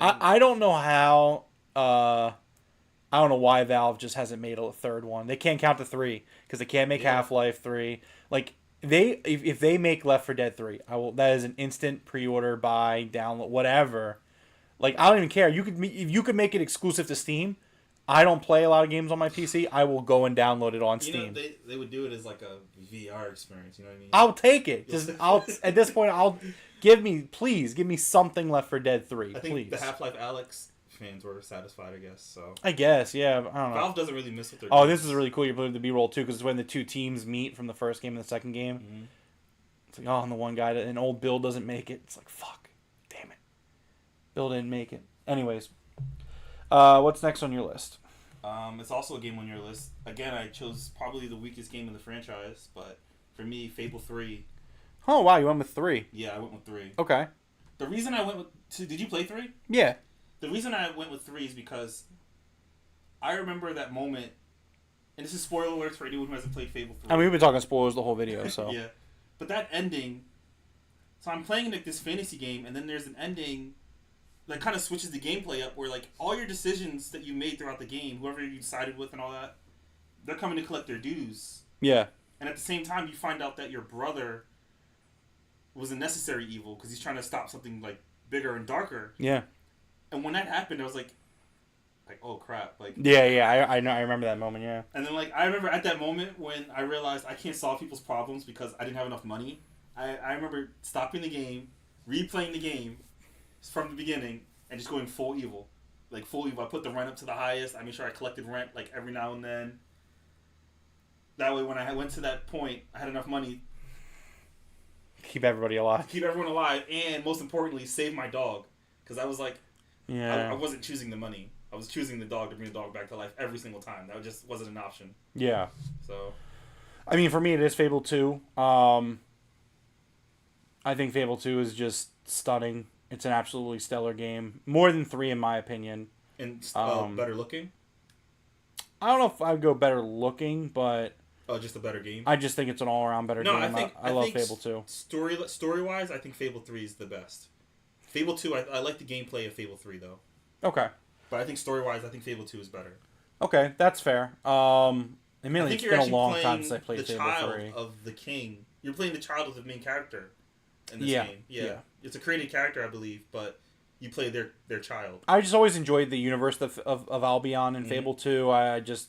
I don't know how. I don't know why Valve just hasn't made a third one. They can't count to 3 because they can't make Half-Life 3. Like if they make Left 4 Dead 3, that is an instant pre-order, buy, download, whatever. Like I don't even care. If you could make it exclusive to Steam. I don't play a lot of games on my PC. I will go and download it on Steam. Know, they would do it as like a VR experience. You know what I mean? I'll take it. At this point, give me something Left 4 Dead 3. I think please. The Half-Life Alyx fans were satisfied. I guess so. I guess yeah. I don't know. Valve doesn't really miss what they're doing. doing. This is really cool. You're playing the B-roll too because it's when the 2 teams meet from the first game and the second game. Mm-hmm. It's like and the one guy and old Bill doesn't make it. It's like fuck, damn it, Bill didn't make it. Anyways, what's next on your list? It's also a game on your list. Again, I chose probably the weakest game in the franchise, but for me, Fable 3. Oh, wow, you went with 3. Yeah, I went with 3. Okay. The reason I went with... Did you play 3? Yeah. The reason I went with 3 is because I remember that moment, and this is spoiler alerts for anyone who hasn't played Fable 3. I mean, we've been talking spoilers the whole video, so... Yeah. But that ending... So I'm playing like this fantasy game, and then there's an ending... that kind of switches the gameplay up where, like, all your decisions that you made throughout the game, whoever you sided with and all that, they're coming to collect their dues. Yeah. And at the same time, you find out that your brother was a necessary evil because he's trying to stop something, like, bigger and darker. Yeah. And when that happened, I was like, oh crap, like. Yeah. I know. I remember that moment. Yeah. And then I remember at that moment when I realized I can't solve people's problems because I didn't have enough money. I remember stopping the game, replaying the game from the beginning, and just going full evil. Like full evil. I put the rent up to the highest. I made sure I collected rent like every now and then. That way, when I went to that point, I had enough money. Keep everybody alive. Keep everyone alive, and most importantly, save my dog. Because I was like, yeah, I wasn't choosing the money. I was choosing the dog to bring the dog back to life every single time. That just wasn't an option. Yeah. So, I mean, for me, it is Fable 2. I think Fable 2 is just stunning. It's an absolutely stellar game. More than 3, in my opinion. And better looking? I don't know if I'd go better looking, but... Oh, just a better game? I just think it's an all-around better game. I love Fable 2. Story-wise, I think Fable 3 is the best. Fable 2, I like the gameplay of Fable 3, though. Okay. But I think story-wise, I think Fable 2 is better. Okay, that's fair. Mainly, it's been a long time since I played the Fable 3. child of the king. You're playing the child of the main character in this game. Yeah. It's a created character, I believe, but you play their child. I just always enjoyed the universe of Albion and Fable 2.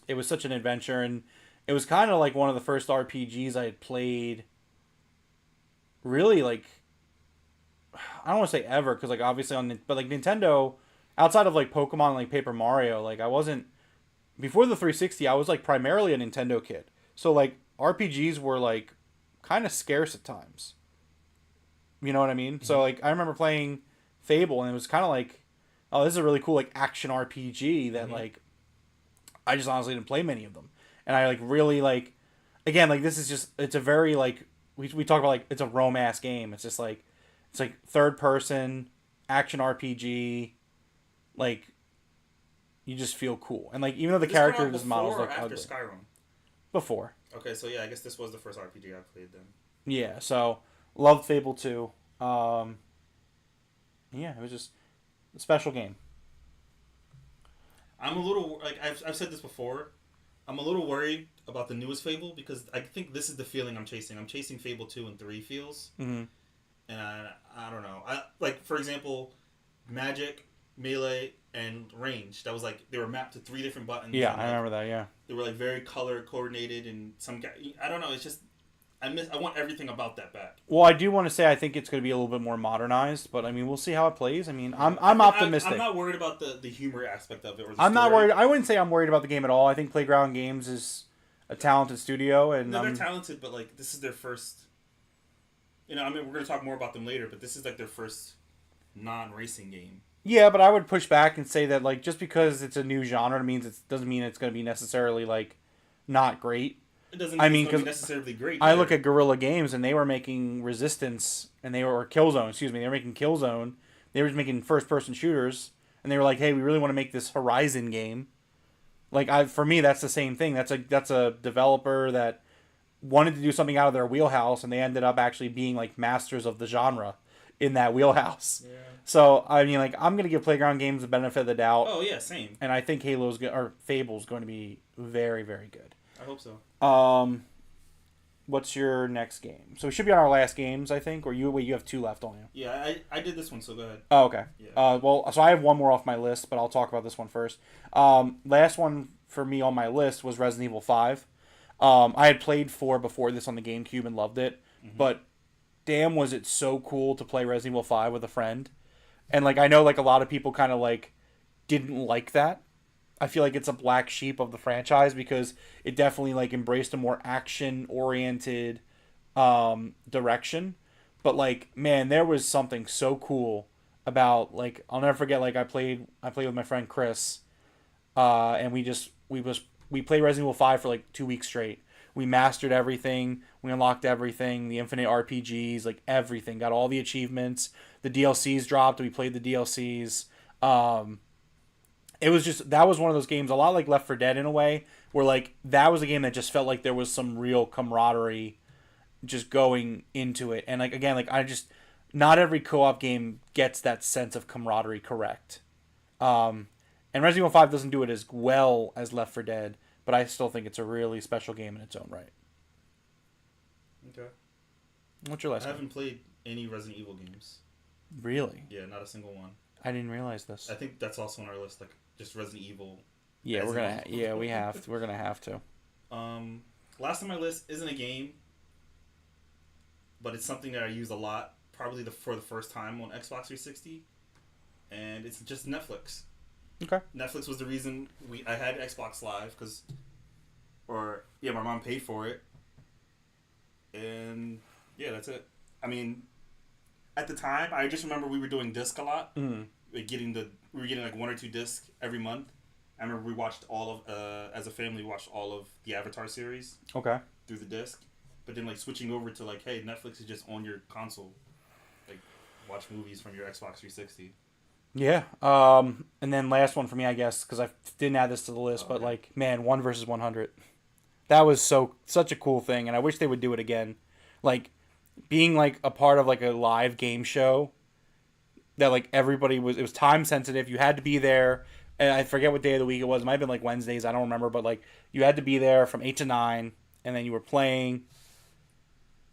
It was such an adventure, and it was kind of like one of the first RPGs I had played. Really, like, I don't want to say ever, because like obviously but like Nintendo, outside of like Pokemon and like Paper Mario, like I wasn't before the 360. I was like primarily a Nintendo kid, so like RPGs were like kind of scarce at times. You know what I mean? Mm-hmm. So like I remember playing Fable, and it was kind of like, oh, this is a really cool like action RPG that like I just honestly didn't play many of them, and I like really like, again, like this is just, it's a very like we talk about like it's a romance game. It's just like it's like third person action RPG, like you just feel cool, and like even though the characters models look after ugly. Skyrim. Before. Okay, so yeah, I guess this was the first RPG I played then. Yeah, so loved Fable 2. Yeah, it was just a special game. I'm a little, like, I've said this before, I'm a little worried about the newest Fable because I think this is the feeling I'm chasing. I'm chasing Fable 2 and 3 feels. Mm-hmm. And I don't know. Like, for example, Magic, Melee, and Range. That was like, they were mapped to 3 different buttons. Yeah, and, I remember that, yeah. They were like very color coordinated and I don't know, it's just, I want everything about that back. Well, I do want to say I think it's going to be a little bit more modernized, but I mean, we'll see how it plays. I mean, I'm optimistic. I'm not worried about the humor aspect of it. Or the I'm story. not worried. I wouldn't say I'm worried about the game at all. I think Playground Games is a talented studio, and no, they're talented, but like this is their first. You know, I mean, we're going to talk more about them later, but this is like their first non-racing game. Yeah, but I would push back and say that like just because it's a new genre doesn't mean it's going to be necessarily like not great. It doesn't mean it's necessarily great. I look at Guerrilla Games, and they were making Resistance, and they were Killzone. Excuse me, they were making Killzone. They were making first-person shooters, and they were like, "Hey, we really want to make this Horizon game." Like, for me, that's the same thing. That's a developer that wanted to do something out of their wheelhouse, and they ended up actually being like masters of the genre in that wheelhouse. Yeah. So I mean, like, I'm gonna give Playground Games the benefit of the doubt. Oh yeah, same. And I think Fable's going to be very, very good. I hope so. What's your next game? So we should be on our last games, I think. Or you have 2 left on you. Yeah, I did this one, so go ahead. Oh, okay. Yeah. Well, so I have one more off my list, but I'll talk about this one first. Last one for me on my list was Resident Evil 5. I had played 4 before this on the GameCube and loved it, but damn, was it so cool to play Resident Evil 5 with a friend. And like I know like a lot of people kind of like didn't like that. I feel like it's a black sheep of the franchise because it definitely like embraced a more action oriented direction. But like, man, there was something so cool about like, I'll never forget, like I played with my friend Chris, and we played Resident Evil 5 for like 2 weeks straight. We mastered everything. We unlocked everything, the infinite RPGs, like everything. Got all the achievements. The DLCs dropped. We played the DLCs. It was just, that was one of those games, a lot like Left 4 Dead in a way, where like that was a game that just felt like there was some real camaraderie just going into it. And like, again, like not every co-op game gets that sense of camaraderie correct. And Resident Evil 5 doesn't do it as well as Left 4 Dead, but I still think it's a really special game in its own right. Okay. What's your last game? I haven't played any Resident Evil games. Really? Yeah, not a single one. I didn't realize this. I think that's also on our list, like just Resident Evil. Yeah, we're gonna. Resident Yeah, Evil. we have. We're gonna have to. Last on my list isn't a game, but it's something that I use a lot, probably for the first time on Xbox 360, and it's just Netflix. Okay. Netflix was the reason I had Xbox Live my mom paid for it, and yeah, that's it. I mean, at the time, I just remember we were doing disc a lot. Mm. We were getting like 1 or 2 discs every month. I remember we watched all of as a family, we watched all of the Avatar series. Okay. Through the disc, but then like switching over to like, hey, Netflix is just on your console, like watch movies from your Xbox 360. Yeah. And then last one for me, I guess, because I didn't add this to the list, but like, man, 1 versus 100. That was such a cool thing, and I wish they would do it again. Like, being like a part of like a live game show that like it was time sensitive. You had to be there, and I forget what day of the week it was. It might have been like Wednesdays, I don't remember, but like you had to be there from 8 to 9, and then you were playing.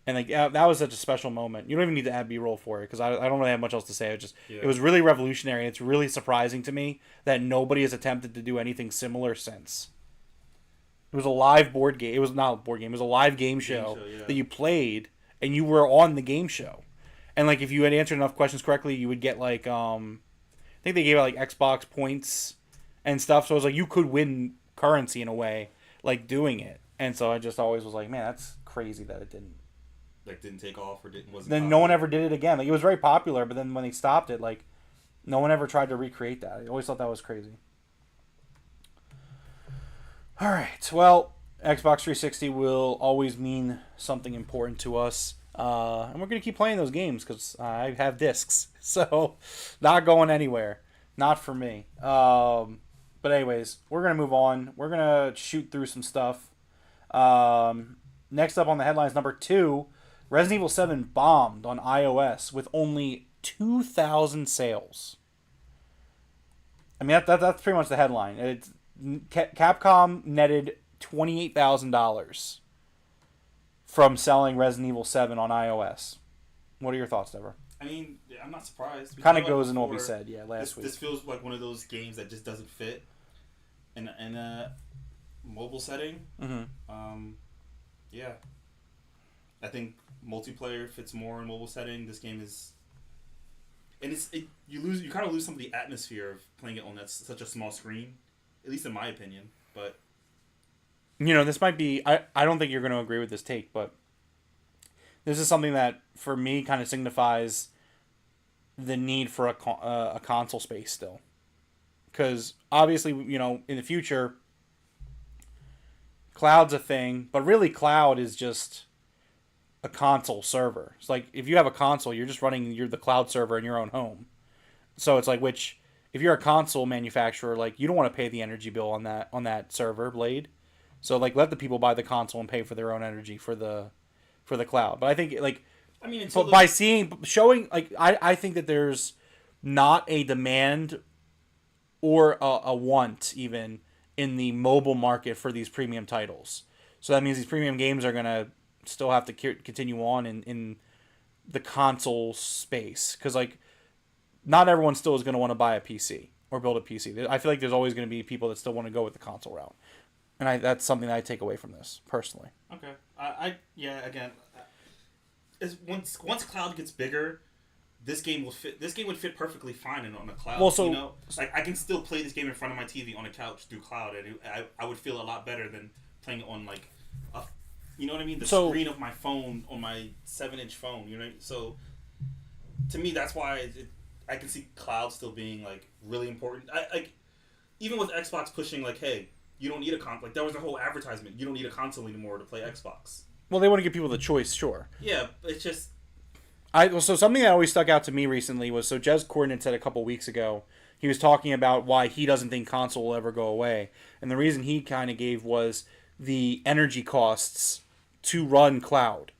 And like that was such a special moment. You don't even need to add B-roll for it because I don't really have much else to say. It was really revolutionary. It's really surprising to me that nobody has attempted to do anything similar since. It was a live board game. It was not a board game. It was a live game show that you played, and you were on the game show. And like if you had answered enough questions correctly, you would get like I think they gave out like Xbox points and stuff. So it was like you could win currency in a way, like doing it. And so I just always was like, man, that's crazy that it didn't. Like didn't take off or wasn't. Then popular. No one ever did it again. Like it was very popular, but then when they stopped it, like no one ever tried to recreate that. I always thought that was crazy. All right. Well, Xbox 360 will always mean something important to us. And we're going to keep playing those games because I have discs. So, not going anywhere. Not for me. But anyways, we're going to move on. We're going to shoot through some stuff. Next up on the headlines, number 2, Resident Evil 7 bombed on iOS with only 2,000 sales. I mean, that's pretty much the headline. It's Capcom netted $28,000 from selling Resident Evil 7 on iOS. What are your thoughts, Devro? I mean, I'm not surprised. Kind of goes in what we said, last week. This feels like one of those games that just doesn't fit in a mobile setting. Mm-hmm. Yeah. I think multiplayer fits more in mobile setting. This game is, and you kind of lose some of the atmosphere of playing it on such a small screen, at least in my opinion. But this might be. I don't think you're going to agree with this take, but this is something that for me kind of signifies the need for a console space still, because obviously in the future, cloud's a thing, but really cloud is just a console server. It's like if you have a console, you're just running the cloud server in your own home. So it's like, which if you're a console manufacturer, like you don't want to pay the energy bill on that server blade. So like let the people buy the console and pay for their own energy for the cloud. But I think like by showing like I think that there's not a demand or a want even in the mobile market for these premium titles. So that means these premium games are going to still have to continue on in the console space. Because, like, not everyone still is going to want to buy a PC or build a PC. I feel like there's always going to be people that still want to go with the console route. And that's something that I take away from this, personally. Okay. Again, once cloud gets bigger, this game would fit perfectly fine on a cloud. Well, like I can still play this game in front of my TV on a couch through cloud, and I would feel a lot better than playing it on like you know what I mean? The screen of my phone on my 7-inch phone. So to me, that's why I can see cloud still being like really important. Even with Xbox pushing like, hey, you don't need a console. Like that was the whole advertisement. You don't need a console anymore to play Xbox. Well, they want to give people the choice, sure. Yeah, it's just. So something that always stuck out to me recently was, so Jez Corden said a couple weeks ago, he was talking about why he doesn't think console will ever go away. And the reason he kind of gave was the energy costs to run cloud.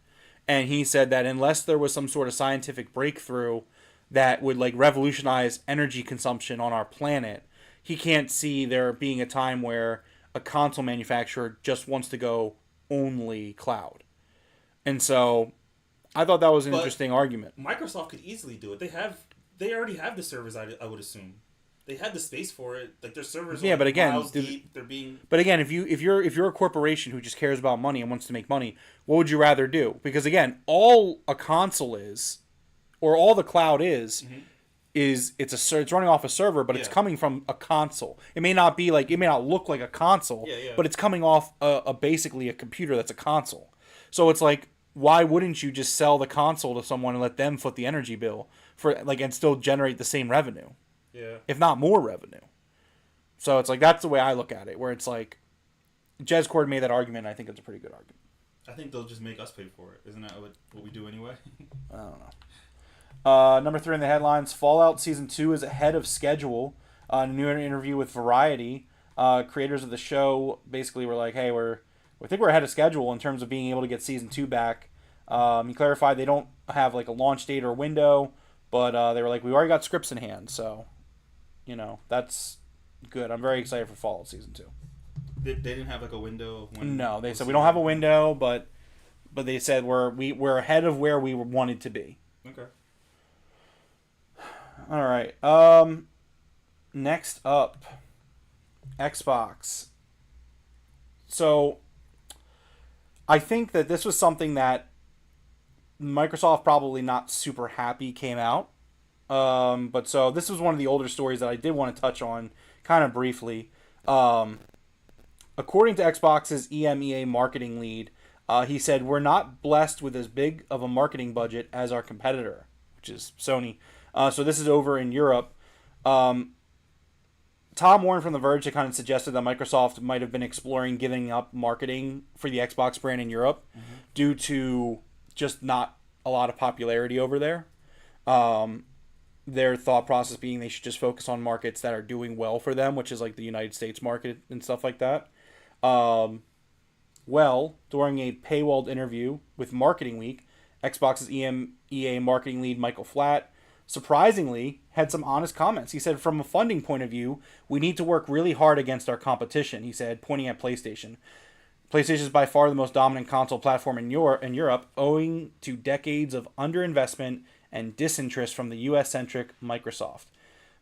And he said that unless there was some sort of scientific breakthrough that would like revolutionize energy consumption on our planet, he can't see there being a time where a console manufacturer just wants to go only cloud. And so I thought that was an But interesting argument. Microsoft could easily do it. They already have the servers. I would assume they had the space for it. Like their servers. Yeah, are but again, miles deep. They're being. But again, if you're a corporation who just cares about money and wants to make money, what would you rather do? Because again, all a console is, or all the cloud is it's running off a server, but it's coming from a console. It may not look like a console, but it's coming off basically a computer that's a console. So it's like, why wouldn't you just sell the console to someone and let them foot the energy bill and still generate the same revenue? Yeah. If not more revenue. So it's like, that's the way I look at it, where it's like, Jezcord made that argument, and I think it's a pretty good argument. I think they'll just make us pay for it. Isn't that what we do anyway? I don't know. Number 3 in the headlines, Fallout Season 2 is ahead of schedule. In a new interview with Variety, creators of the show basically were like, hey, we think we're ahead of schedule in terms of being able to get Season 2 back. He clarified they don't have like a launch date or window, but they were like, we already got scripts in hand, so, that's good. I'm very excited for Fallout Season 2. They didn't have like a window of when. No, they said we don't have a window, but they said we're ahead of where we wanted to be. Okay. All right. Next up, Xbox. So, I think that this was something that Microsoft probably not super happy came out. But so this was one of the older stories that I did want to touch on kind of briefly. According to Xbox's EMEA marketing lead, he said, we're not blessed with as big of a marketing budget as our competitor, which is Sony. So this is over in Europe. Tom Warren from The Verge had kind of suggested that Microsoft might have been exploring giving up marketing for the Xbox brand in Europe due to just not a lot of popularity over there. Their thought process being they should just focus on markets that are doing well for them, which is like the United States market and stuff like that. Well, during a paywalled interview with Marketing Week, Xbox's EMEA marketing lead Michael Flatt surprisingly had some honest comments. He said, from a funding point of view, we need to work really hard against our competition, he said, pointing at PlayStation. PlayStation is by far the most dominant console platform in Europe, owing to decades of underinvestment and disinterest from the US-centric Microsoft.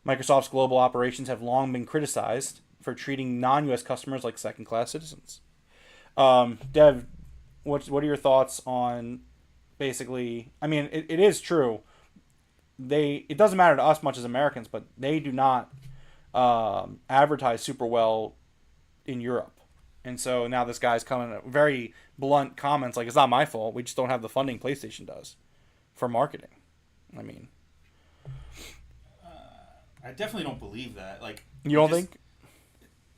Microsoft's global operations have long been criticized for treating non-US customers like second-class citizens. Dev, what are your thoughts on basically... I mean, it is true. It doesn't matter to us much as Americans, but they do not advertise super well in Europe. And so now this guy's coming at very blunt comments like, it's not my fault. We just don't have the funding PlayStation does for marketing. I mean... I definitely don't believe that. Like, you don't think?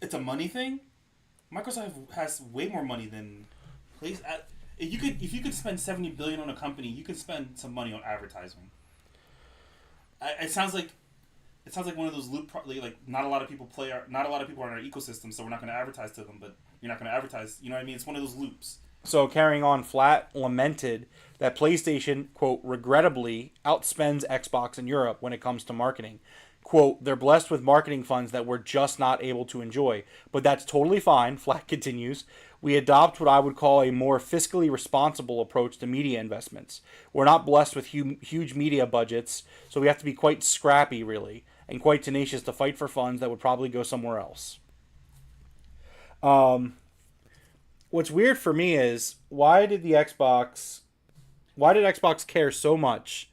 It's a money thing? Microsoft has way more money than... If you could spend $70 billion on a company, you could spend some money on advertising. It sounds like one of those loop like not a lot of people are in our ecosystem, so we're not going to advertise to them. But you're not going to advertise. You know what I mean? It's one of those loops. So carrying on, Flat lamented that PlayStation, quote, regrettably outspends Xbox in Europe when it comes to marketing. Quote, they're blessed with marketing funds that we're just not able to enjoy. But that's totally fine, Flat continues. We adopt what I would call a more fiscally responsible approach to media investments. We're not blessed with huge media budgets, so we have to be quite scrappy, really, and quite tenacious to fight for funds that would probably go somewhere else. What's weird for me is, why did Xbox care so much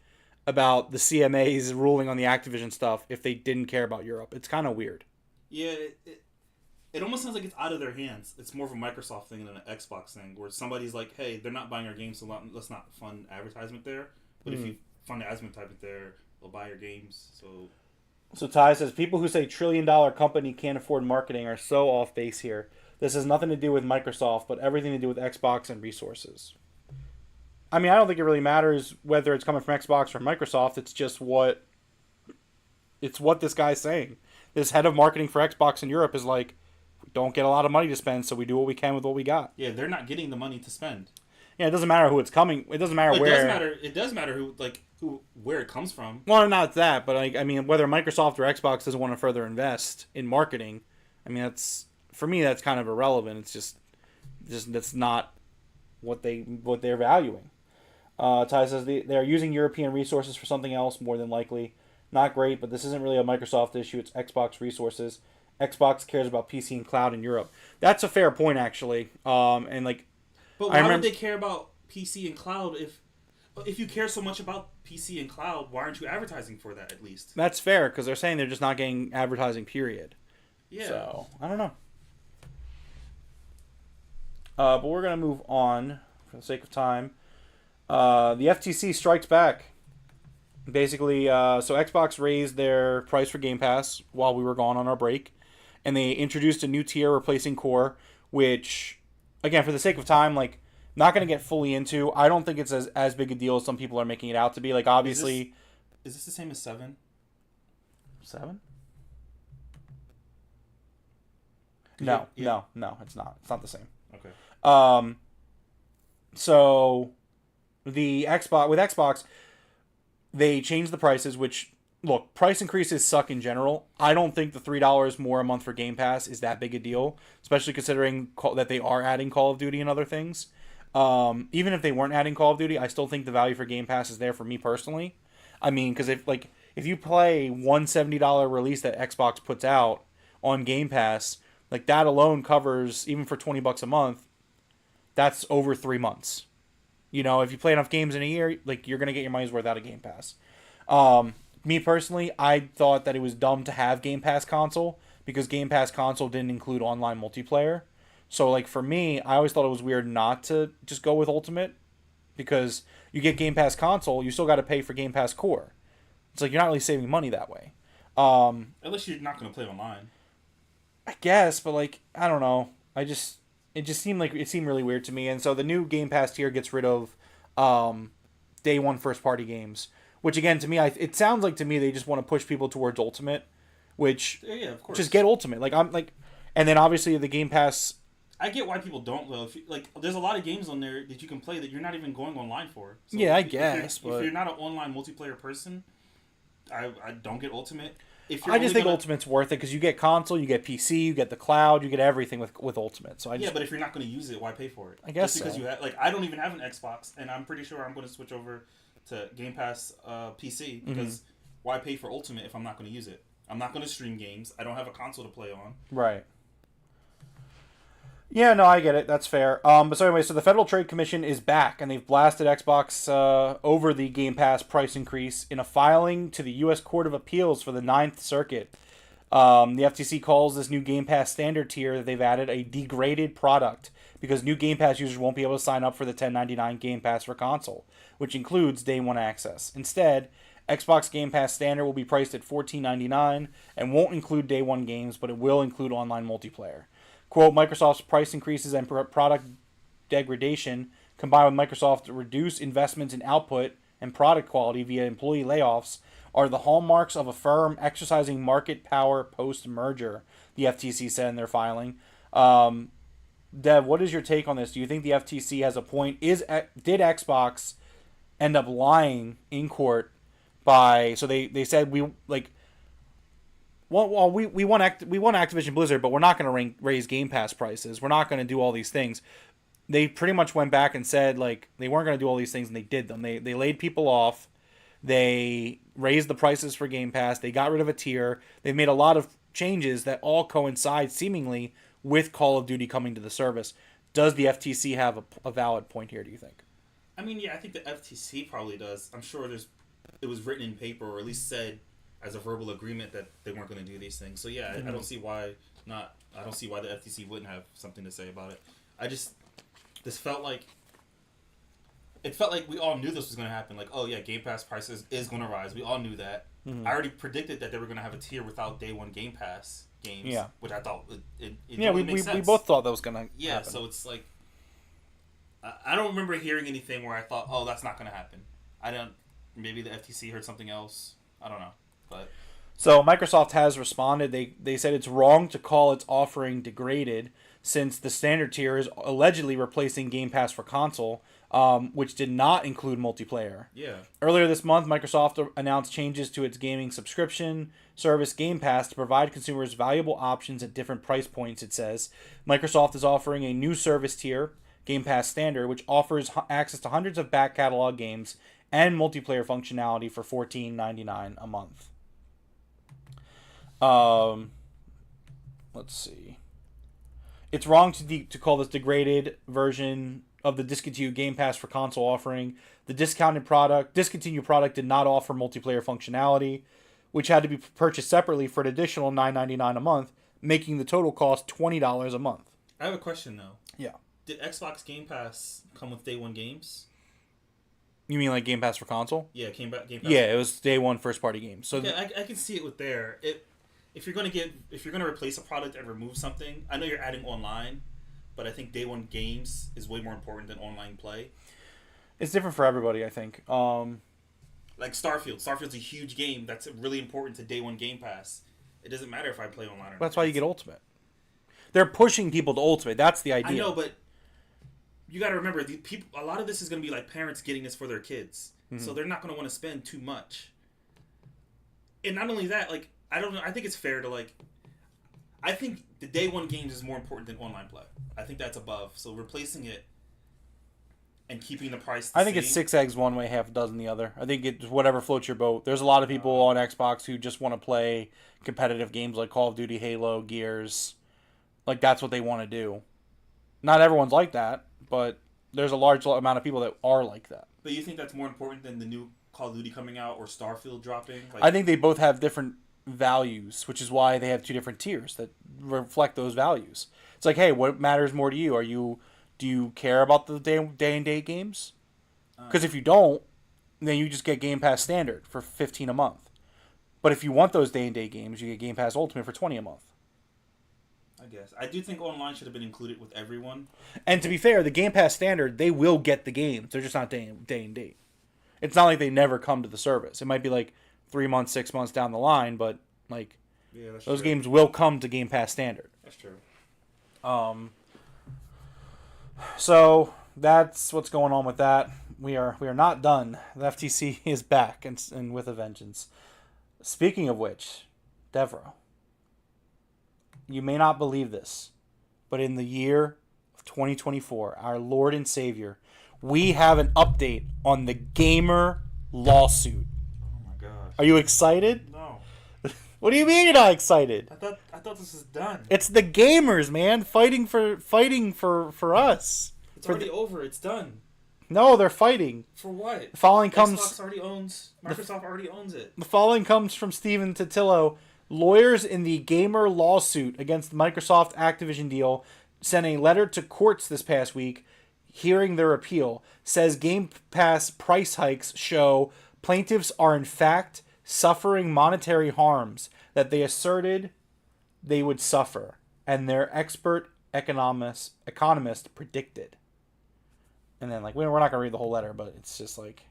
about the CMA's ruling on the Activision stuff if they didn't care about Europe? It's kind of weird. Yeah, it almost sounds like it's out of their hands. It's more of a Microsoft thing than an Xbox thing, where somebody's like, hey, they're not buying our games, so let's not fund advertisement there. But if you fund the advertisement there, they'll buy your games. So Ty says, people who say $1 trillion company can't afford marketing are so off base here. This has nothing to do with Microsoft, but everything to do with Xbox and resources. I mean, I don't think it really matters whether it's coming from Xbox or Microsoft. It's just what this guy's saying. This head of marketing for Xbox in Europe is like, we don't get a lot of money to spend, so we do what we can with what we got. Yeah, they're not getting the money to spend. Yeah, it doesn't matter who it's coming. It doesn't matter where. It does matter where it comes from. Well, not that, but I mean, whether Microsoft or Xbox doesn't want to further invest in marketing, I mean, for me that's kind of irrelevant. It's just that's not what they're valuing. Ty says they are using European resources for something else more than likely. Not great, but this isn't really a Microsoft issue. It's Xbox resources. Xbox cares about PC and cloud in Europe. That's a fair point, actually. And like, but why would they care about PC and cloud if you care so much about PC and cloud? Why aren't you advertising for that at least? That's fair because they're saying they're just not getting advertising. Period. Yeah. So I don't know. But we're gonna move on for the sake of time. The FTC strikes back. Basically, so Xbox raised their price for Game Pass while we were gone on our break, and they introduced a new tier replacing Core, which, again, for the sake of time, like, not going to get fully into. I don't think it's as big a deal as some people are making it out to be. Like, obviously... Is this the same as 7? 7? No, no, it's not. It's not the same. Okay. So, with Xbox... They changed the prices, which, look, price increases suck in general. I don't think the $3 more a month for Game Pass is that big a deal, especially considering that they are adding Call of Duty and other things. Even if they weren't adding Call of Duty, I still think the value for Game Pass is there for me personally. I mean, because if you play one $70 release that Xbox puts out on Game Pass, like that alone covers, even for $20 a month, that's over 3 months. You know, if you play enough games in a year, like, you're going to get your money's worth out of Game Pass. Me personally, I thought that it was dumb to have Game Pass console because Game Pass console didn't include online multiplayer. So, like, for me, I always thought it was weird not to just go with Ultimate because you get Game Pass console, you still got to pay for Game Pass Core. It's like you're not really saving money that way. Unless you're not going to play online. I guess, but, like, I don't know. It just seemed really weird to me, and so the new Game Pass tier gets rid of day one first party games, which again to me, it sounds like to me they just want to push people towards Ultimate, which yeah, of course, just get Ultimate. Like I'm like, and then obviously the Game Pass. I get why people don't though. There's a lot of games on there that you can play that you're not even going online for. So yeah, I guess. If you're not an online multiplayer person, I don't get Ultimate. I just think Ultimate's worth it because you get console, you get PC, you get the cloud, you get everything with Ultimate. So but if you're not going to use it, why pay for it? I guess just because you have, I don't even have an Xbox, and I'm pretty sure I'm going to switch over to Game Pass PC because why pay for Ultimate if I'm not going to use it? I'm not going to stream games. I don't have a console to play on. Right. Yeah, no, I get it. That's fair. But so anyway, so the Federal Trade Commission is back, and they've blasted Xbox over the Game Pass price increase in a filing to the U.S. Court of Appeals for the Ninth Circuit. The FTC calls this new Game Pass standard tier that they've added a degraded product because new Game Pass users won't be able to sign up for the $10.99 Game Pass for console, which includes day one access. Instead, Xbox Game Pass Standard will be priced at $14.99 and won't include day one games, but it will include online multiplayer. Quote, Microsoft's price increases and product degradation, combined with Microsoft's reduced investments in output and product quality via employee layoffs, are the hallmarks of a firm exercising market power post-merger, the FTC said in their filing. Dev, what is your take on this? Do you think the FTC has a point? Did Xbox end up lying in court by... So they said we want Activision Blizzard, but we're not going to raise Game Pass prices. We're not going to do all these things. They pretty much went back and said they weren't going to do all these things, and they did them. They laid people off. They raised the prices for Game Pass. They got rid of a tier. They've made a lot of changes that all coincide seemingly with Call of Duty coming to the service. Does the FTC have a valid point here, do you think? I mean, yeah, I think the FTC probably does. I'm sure it was written in paper or at least said as a verbal agreement that they weren't going to do these things. So yeah, I don't see why not. I don't see why the FTC wouldn't have something to say about it. This felt like we all knew this was going to happen. Like, oh yeah, Game Pass prices is going to rise. We all knew that. I already predicted that they were going to have a tier without day one Game Pass games. Yeah, which I thought it really makes sense. We both thought that was going to happen. So it's like I don't remember hearing anything where I thought, oh, that's not going to happen. Maybe the FTC heard something else. I don't know. But so Microsoft has responded. They said it's wrong to call its offering degraded since the standard tier is allegedly replacing Game Pass for console, which did not include multiplayer. Yeah. Earlier this month, Microsoft announced changes to its gaming subscription service Game Pass to provide consumers valuable options at different price points, it says. Microsoft is offering a new service tier Game Pass Standard, which offers access to hundreds of back catalog games and multiplayer functionality for $14.99 a month. Let's see. It's wrong to call this degraded version of the discontinued Game Pass for console offering. The discontinued product did not offer multiplayer functionality, which had to be purchased separately for an additional $9.99 a month, making the total cost $20 a month. I have a question though. Yeah. Did Xbox Game Pass come with day one games? You mean like Game Pass for console? Yeah, Game Pass. Yeah, it was day one first party games. So yeah, I can see it with there. If you're gonna replace a product and remove something, I know you're adding online, but I think day one games is way more important than online play. It's different for everybody, I think. Like Starfield. Starfield's a huge game that's really important to day one Game Pass. It doesn't matter if I play online or not. That's why you get Ultimate. They're pushing people to Ultimate. That's the idea. I know, but you got to remember, a lot of this is going to be like parents getting this for their kids, so they're not going to want to spend too much. And not only that, like I don't know. I think it's fair to like. I think the day one games is more important than online play. I think that's above. So replacing it and keeping the price the I think same. it's 6 eggs one way, half a dozen the other. I think it's whatever floats your boat. There's a lot of people on Xbox who just want to play competitive games like Call of Duty, Halo, Gears. Like, that's what they want to do. Not everyone's like that, but there's a large amount of people that are like that. But you think that's more important than the new Call of Duty coming out or Starfield dropping? Like, I think they both have different values, which is why they have two different tiers that reflect those values. It's like, hey, what matters more to you? Do you care about the day and date games? Because if you don't, then you just get Game Pass Standard for $15 a month. But if you want those day and date games, you get Game Pass Ultimate for $20 a month. I guess I do think online should have been included with everyone. And to be fair, the Game Pass Standard, they will get the games. They're just not day and date. It's not like they never come to the service. It might be like 3 months, 6 months down the line, but like those games will come to Game Pass Standard. That's true. So that's what's going on with that. We are not done. The FTC is back and with a vengeance. Speaking of which, Devro, you may not believe this, but in the year of 2024, our Lord and Savior, we have an update on the gamer lawsuit. Oh my gosh. Are you excited? No. What do you mean you're not excited? I thought this was done. It's the gamers, man, fighting for us. It's already over. It's done. No, they're fighting. For what? The following comes. Microsoft already owns it. The following comes from Stephen Totillo. Lawyers in the gamer lawsuit against the Microsoft Activision deal sent a letter to courts this past week, hearing their appeal. Says Game Pass price hikes show plaintiffs are in fact suffering monetary harms that they asserted they would suffer, and their expert economist predicted. And then, like, we're not going to read the whole letter, but it's just like,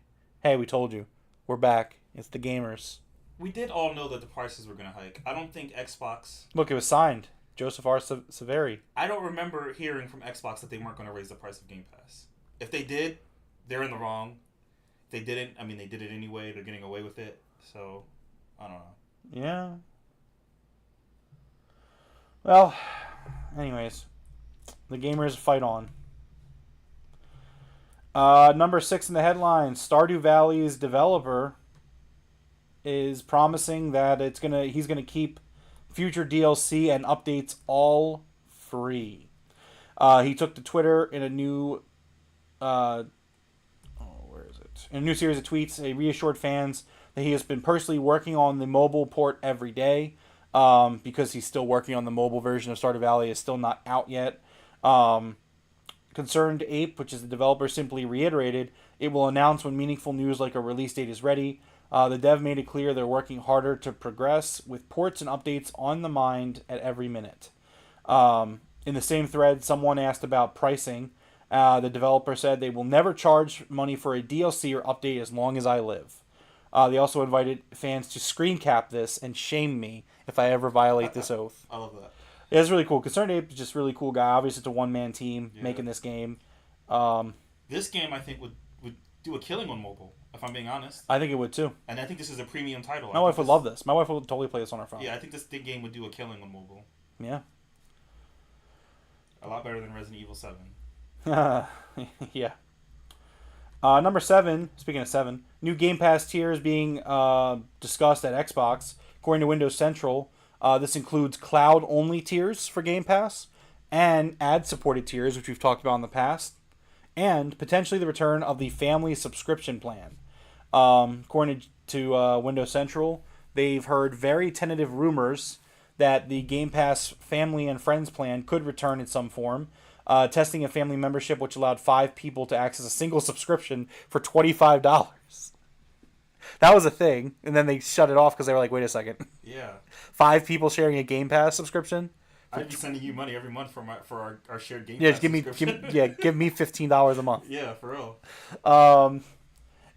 hey, we told you. We're back. It's the gamers. We did all know that the prices were going to hike. I don't think Xbox... Look, it was signed. Joseph R. Severi. I don't remember hearing from Xbox that they weren't going to raise the price of Game Pass. If they did, they're in the wrong. If they didn't, I mean, they did it anyway. They're getting away with it. So, I don't know. Yeah. Well, anyways, the gamers fight on. Number 6 in the headlines, Stardew Valley's developer is promising that he's gonna keep future DLC and updates all free. He took to Twitter in a new in a new series of tweets. He reassured fans that he has been personally working on the mobile port every day, because he's still working on the mobile version of Stardew Valley. Is still not out yet. Concerned Ape, which is the developer, simply reiterated it will announce when meaningful news like a release date is ready. The dev made it clear they're working harder to progress, with ports and updates on the mind at every minute. In the same thread, someone asked about pricing. The developer said they will never charge money for a DLC or update as long as I live. They also invited fans to screen cap this and shame me if I ever violate this oath. I love that. Yeah, it's really cool. Concerned Ape is just a really cool guy. Obviously, it's a one-man team making this game. This game, I think, would do a killing on mobile, if I'm being honest. I think it would, too. And I think this is a premium title. My wife would love this. My wife would totally play this on her phone. Yeah, I think this game would do a killing on mobile. Yeah. A lot better than Resident Evil 7. Yeah. Number 7, speaking of 7, new Game Pass tiers being discussed at Xbox. According to Windows Central, this includes cloud-only tiers for Game Pass and ad-supported tiers, which we've talked about in the past, and potentially the return of the family subscription plan. According to Windows Central, they've heard very tentative rumors that the Game Pass Family and Friends plan could return in some form. Testing a family membership which allowed 5 people to access a single subscription for $25. That was a thing, and then they shut it off because they were like, wait a second. Yeah. 5 people sharing a Game Pass subscription? I'd be sending you money every month for our shared Game Yeah, Pass give me $15 a month. Yeah, for real.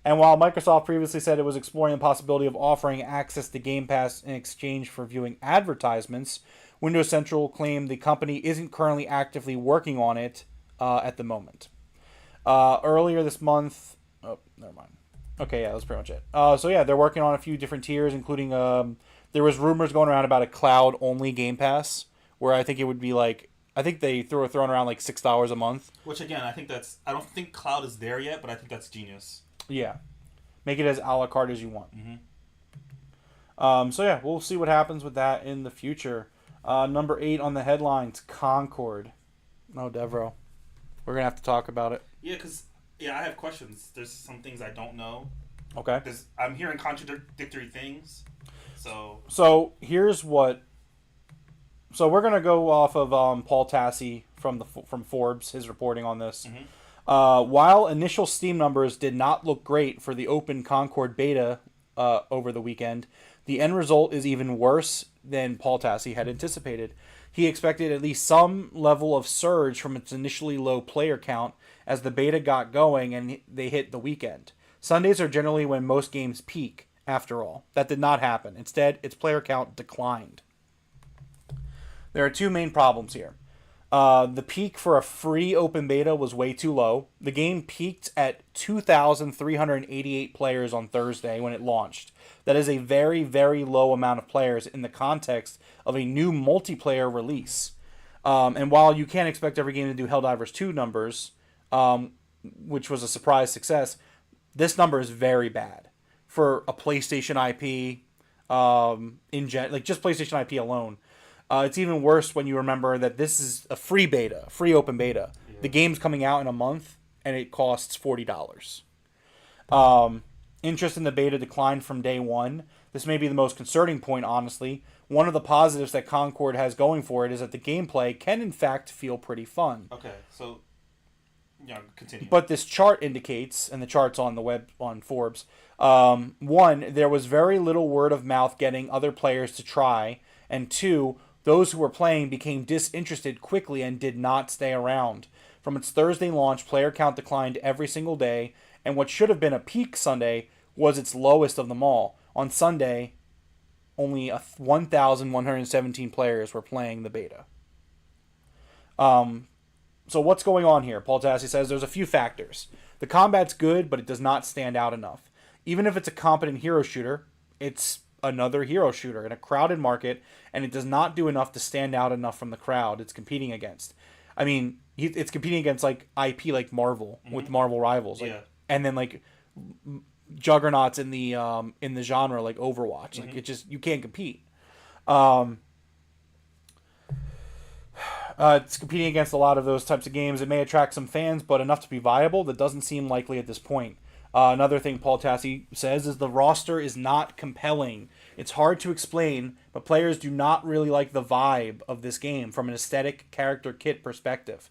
And while Microsoft previously said it was exploring the possibility of offering access to Game Pass in exchange for viewing advertisements, Windows Central claimed the company isn't currently actively working on it at the moment. Earlier this month... Oh, never mind. Okay, yeah, that's pretty much it. So yeah, they're working on a few different tiers, including... there was rumors going around about a cloud-only Game Pass, where I think it would be like... I think they were throwing around like $6 a month. Which, again, I think that's... I don't think cloud is there yet, but I think that's genius. Yeah. Make it as a la carte as you want. Mm-hmm. So yeah, we'll see what happens with that in the future. Number 8 on the headlines, Concord. No, Devro. We're going to have to talk about it. Yeah, because I have questions. There's some things I don't know. Okay. I'm hearing contradictory things. So here's what... So we're going to go off of Paul Tassi from Forbes, his reporting on this. Mm-hmm. While initial Steam numbers did not look great for the open Concord beta over the weekend, the end result is even worse than Paul Tassi had anticipated. He expected at least some level of surge from its initially low player count as the beta got going and they hit the weekend. Sundays are generally when most games peak, after all. That did not happen. Instead, its player count declined. There are 2 main problems here. The peak for a free open beta was way too low. The game peaked at 2,388 players on Thursday when it launched. That is a very, very low amount of players in the context of a new multiplayer release. And while you can't expect every game to do Helldivers 2 numbers, which was a surprise success, this number is very bad for a PlayStation IP, just PlayStation IP alone. It's even worse when you remember that this is a free beta, free open beta. Yeah. The game's coming out in a month, and it costs $40. Interest in the beta declined from day one. This may be the most concerning point, honestly. One of the positives that Concord has going for it is that the gameplay can, in fact, feel pretty fun. Okay, so... Yeah, continue. But this chart indicates, and the chart's on the web on Forbes, 1, there was very little word of mouth getting other players to try, and 2, those who were playing became disinterested quickly and did not stay around. From its Thursday launch, player count declined every single day, and what should have been a peak Sunday was its lowest of them all. On Sunday, only 1,117 players were playing the beta. So what's going on here? Paul Tassi says there's a few factors. The combat's good, but it does not stand out enough. Even if it's a competent hero shooter, it's another hero shooter in a crowded market, and it does not do enough to stand out enough from the crowd it's competing against. I mean, it's competing against like IP like Marvel with Marvel Rivals, and then like juggernauts in the genre like Overwatch. Like it just, you can't compete. It's competing against a lot of those types of games. It may attract some fans, but enough to be viable, that doesn't seem likely at this point. Another thing Paul Tassi says is the roster is not compelling. It's hard to explain, but players do not really like the vibe of this game from an aesthetic character kit perspective.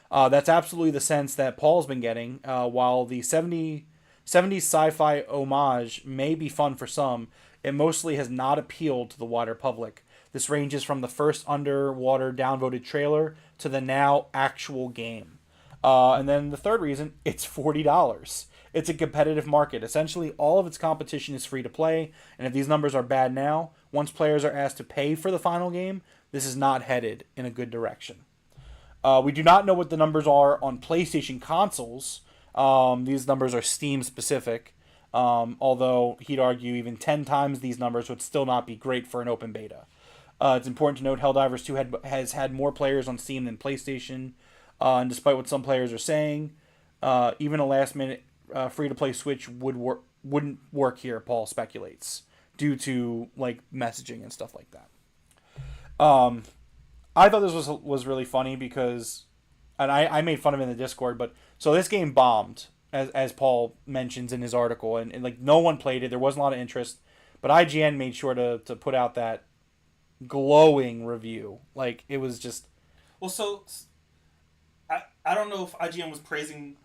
That's absolutely the sense that Paul's been getting. While the 70s sci-fi homage may be fun for some, it mostly has not appealed to the wider public. This ranges from the first underwater downvoted trailer to the now actual game. And then the third reason, it's $40. It's a competitive market. Essentially, all of its competition is free to play, and if these numbers are bad now, once players are asked to pay for the final game, this is not headed in a good direction. We do not know what the numbers are on PlayStation consoles. These numbers are Steam specific, although he'd argue even 10 times these numbers would still not be great for an open beta. It's important to note Helldivers 2 has had more players on Steam than PlayStation. And despite what some players are saying, even a last-minute free-to-play switch wouldn't work here. Paul speculates due to like messaging and stuff like that. I thought this was really funny because, and I made fun of it in the Discord, but so this game bombed as Paul mentions in his article, and like no one played it. There wasn't a lot of interest, but IGN made sure to put out that glowing review. Like it was just. Well, so I don't know if IGN was praising.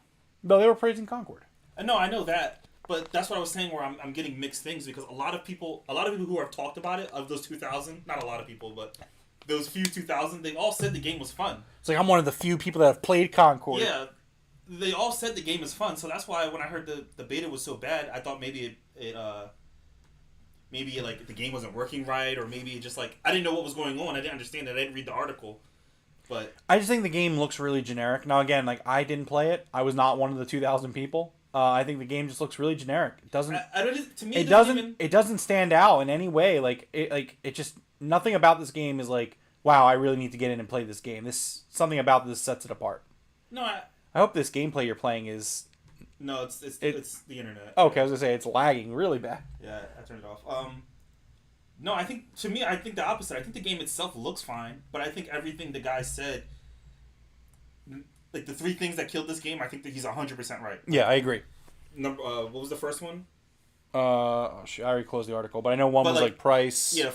No, they were praising Concord. No, I know that, but that's what I was saying. Where I'm getting mixed things because a lot of people who have talked about it of those 2,000, not a lot of people, but those few 2,000, they all said the game was fun. It's like I'm one of the few people that have played Concord. Yeah, they all said the game is fun, so that's why when I heard the beta was so bad, I thought maybe maybe like the game wasn't working right, or maybe just like I didn't know what was going on. I didn't understand it. I didn't read the article. But I just think the game looks really generic. Now again, like I didn't play it. I was not one of the 2,000 people. I think the game just looks really generic. It doesn't. To me, it doesn't stand out in any way. It just nothing about this game is like, wow, I really need to get in and play this game. Something about this sets it apart. No, I hope this gameplay you're playing is. No, it's the internet. Okay, I was gonna say it's lagging really bad. Yeah, I turned it off. No, I think the opposite. I think the game itself looks fine, but I think everything the guy said, like the 3 things that killed this game, I think that he's 100% right. Yeah, I agree. What was the first one? I already closed the article, but I know one was like price. Yeah,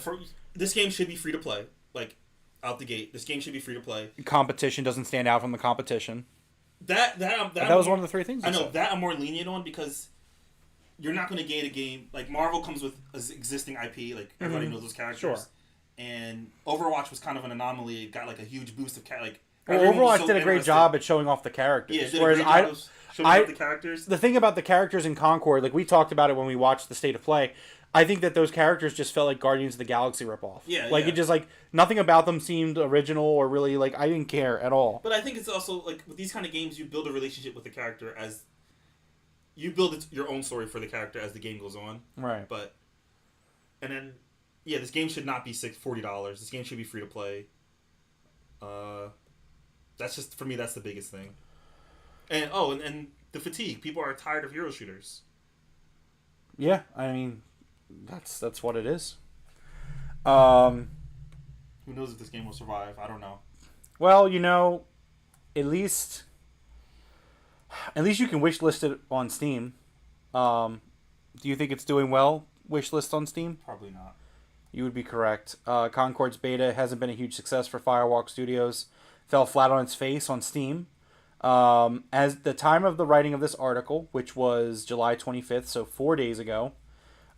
this game should be free to play. Like out the gate, this game should be free to play. Competition doesn't stand out from the competition. That was one of the 3 things. I know that I'm more lenient on because you're not going to gate a game like Marvel comes with an existing IP, like everybody knows those characters. Sure. And Overwatch was kind of an anomaly. It got like a huge boost of Overwatch did a great job at showing off the characters. Yeah, did whereas a great job showing off the characters. The thing about the characters in Concord, like we talked about it when we watched the State of Play, I think that those characters just felt like Guardians of the Galaxy ripoff. Yeah, it just like nothing about them seemed original or really like I didn't care at all. But I think it's also like with these kind of games, you build a relationship with the character as you build your own story for the character as the game goes on. Right. But and then this game should not be $40. This game should be free to play. That's just for me. That's the biggest thing. And and the fatigue. People are tired of hero shooters. Yeah, I mean, that's what it is. Who knows if this game will survive? I don't know. Well, at least you can wishlist it on Steam. Do you think it's doing well? Wishlist on Steam? Probably not. You would be correct. Concord's beta hasn't been a huge success for Firewalk Studios. Fell flat on its face on Steam. As the time of the writing of this article, which was July 25th, so 4 days ago,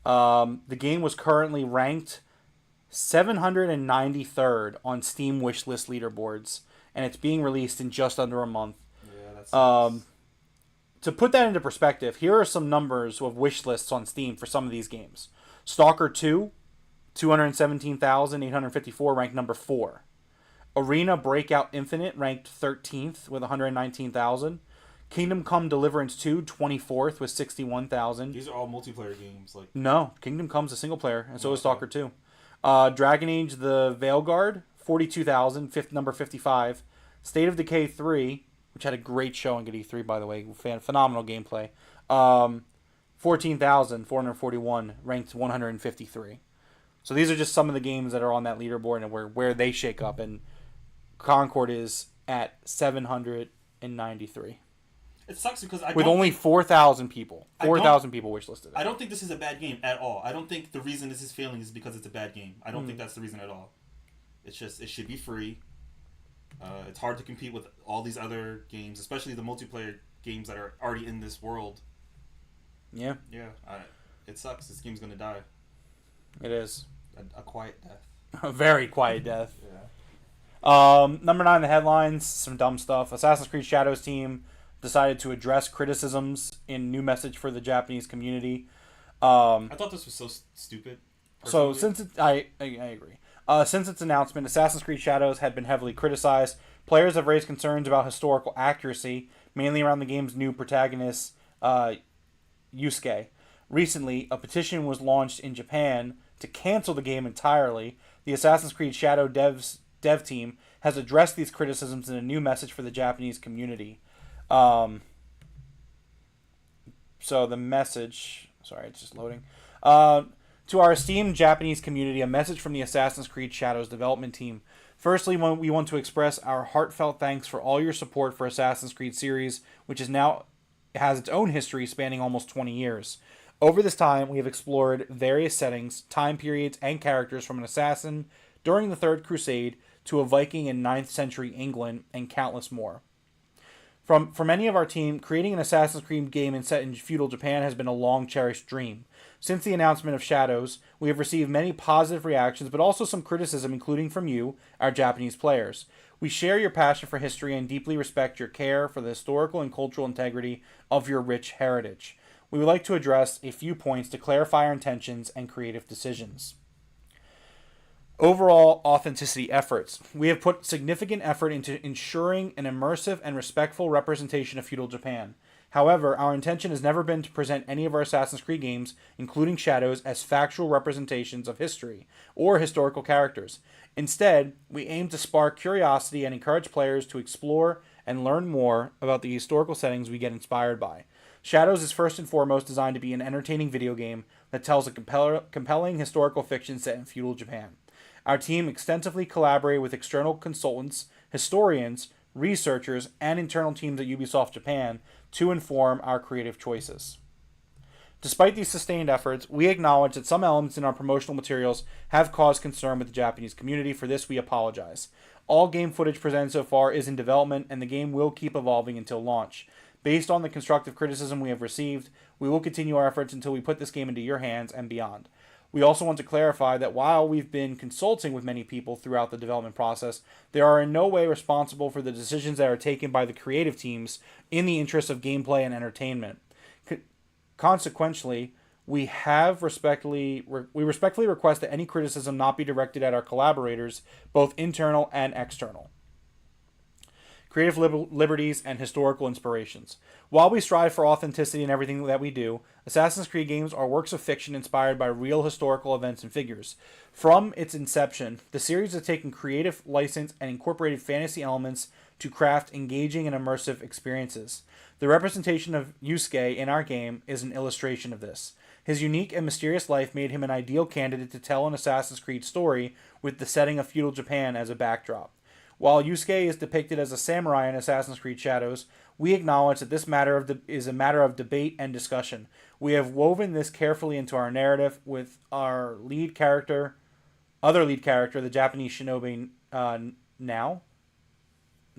the game was currently ranked 793rd on Steam wishlist leaderboards, and it's being released in just under a month. Yeah, that's to put that into perspective, here are some numbers of wish lists on Steam for some of these games. Stalker 2, 217,854, ranked number 4. Arena Breakout Infinite, ranked 13th with 119,000. Kingdom Come Deliverance 2, 24th with 61,000. These are all multiplayer games. No, Kingdom Come's a single player, and so is Stalker 2. Dragon Age The Veilguard, 42,000, number 55. State of Decay 3, which had a great showing at E3, by the way. Phenomenal gameplay. 14,441, ranked 153. So these are just some of the games that are on that leaderboard and where they shake up. And Concord is at 793. It sucks because with only 4,000 people. 4,000 people wishlisted it. I don't think this is a bad game at all. I don't think the reason this is failing is because it's a bad game. I don't think that's the reason at all. It's just, it should be free. It's hard to compete with all these other games, especially the multiplayer games that are already in this world. Yeah. Yeah. It sucks. This game's going to die. It is. A quiet death. A very quiet death. Yeah. Number 9 in the headlines, some dumb stuff. Assassin's Creed Shadows team decided to address criticisms in new message for the Japanese community. I thought this was so stupid. Personally. So I agree. Since its announcement, Assassin's Creed Shadows had been heavily criticized. Players have raised concerns about historical accuracy, mainly around the game's new protagonist, Yusuke. Recently, a petition was launched in Japan to cancel the game entirely. The Assassin's Creed Shadow dev team has addressed these criticisms in a new message for the Japanese community. So the message... Sorry, it's just loading. To our esteemed Japanese community, a message from the Assassin's Creed Shadows development team. Firstly, we want to express our heartfelt thanks for all your support for Assassin's Creed series, which is now has its own history spanning almost 20 years. Over this time, we have explored various settings, time periods, and characters from an assassin during the Third Crusade to a Viking in 9th century England, and countless more. For many of our team, creating an Assassin's Creed game set in feudal Japan has been a long-cherished dream. Since the announcement of Shadows, we have received many positive reactions, but also some criticism, including from you, our Japanese players. We share your passion for history and deeply respect your care for the historical and cultural integrity of your rich heritage. We would like to address a few points to clarify our intentions and creative decisions. Overall authenticity efforts. We have put significant effort into ensuring an immersive and respectful representation of feudal Japan. However, our intention has never been to present any of our Assassin's Creed games, including Shadows, as factual representations of history or historical characters. Instead, we aim to spark curiosity and encourage players to explore and learn more about the historical settings we get inspired by. Shadows is first and foremost designed to be an entertaining video game that tells a compelling historical fiction set in feudal Japan. Our team extensively collaborated with external consultants, historians, researchers, and internal teams at Ubisoft Japan to inform our creative choices. Despite these sustained efforts, we acknowledge that some elements in our promotional materials have caused concern with the Japanese community. For this, we apologize. All game footage presented so far is in development, and the game will keep evolving until launch. Based on the constructive criticism we have received, we will continue our efforts until we put this game into your hands and beyond. We also want to clarify that while we've been consulting with many people throughout the development process, they are in no way responsible for the decisions that are taken by the creative teams in the interest of gameplay and entertainment. Consequently, we respectfully request that any criticism not be directed at our collaborators, both internal and external. Creative liberties and historical inspirations. While we strive for authenticity in everything that we do, Assassin's Creed games are works of fiction inspired by real historical events and figures. From its inception, the series has taken creative license and incorporated fantasy elements to craft engaging and immersive experiences. The representation of Yusuke in our game is an illustration of this. His unique and mysterious life made him an ideal candidate to tell an Assassin's Creed story with the setting of feudal Japan as a backdrop. While Yusuke is depicted as a samurai in Assassin's Creed Shadows, we acknowledge that this is a matter of debate and discussion. We have woven this carefully into our narrative with our other lead character, the Japanese shinobi Now,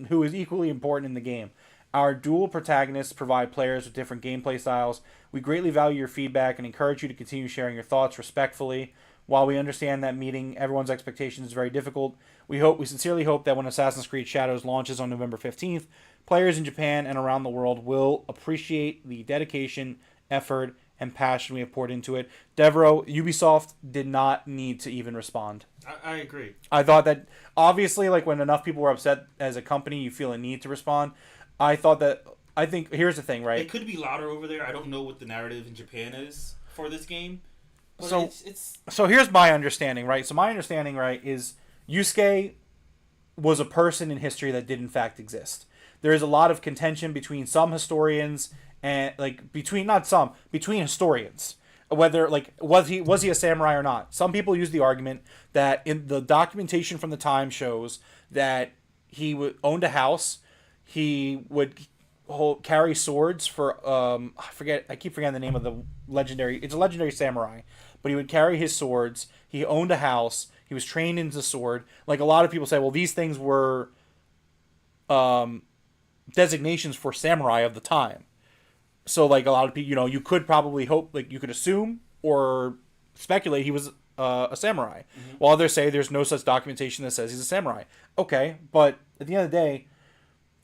who is equally important in the game. Our dual protagonists provide players with different gameplay styles. We greatly value your feedback and encourage you to continue sharing your thoughts respectfully. While we understand that meeting everyone's expectations is very difficult, we sincerely hope that when Assassin's Creed Shadows launches on November 15th, players in Japan and around the world will appreciate the dedication, effort, and passion we have poured into it. Devro, Ubisoft did not need to even respond. I agree. I thought that, obviously, like when enough people were upset as a company, you feel a need to respond. I think, here's the thing, right? It could be louder over there. I don't know what the narrative in Japan is for this game. So here's my understanding, right? So my understanding, right, is Yusuke was a person in history that did in fact exist. There is a lot of contention between some historians and between historians whether was he a samurai or not. Some people use the argument that in the documentation from the time shows that he owned a house, he would carry swords for I keep forgetting the name of it's a legendary samurai. But he would carry his swords. He owned a house. He was trained in the sword. Like a lot of people say, well, these things were designations for samurai of the time. So like a lot of people, you could probably you could assume or speculate he was a samurai. Mm-hmm. While others say there's no such documentation that says he's a samurai. Okay, but at the end of the day,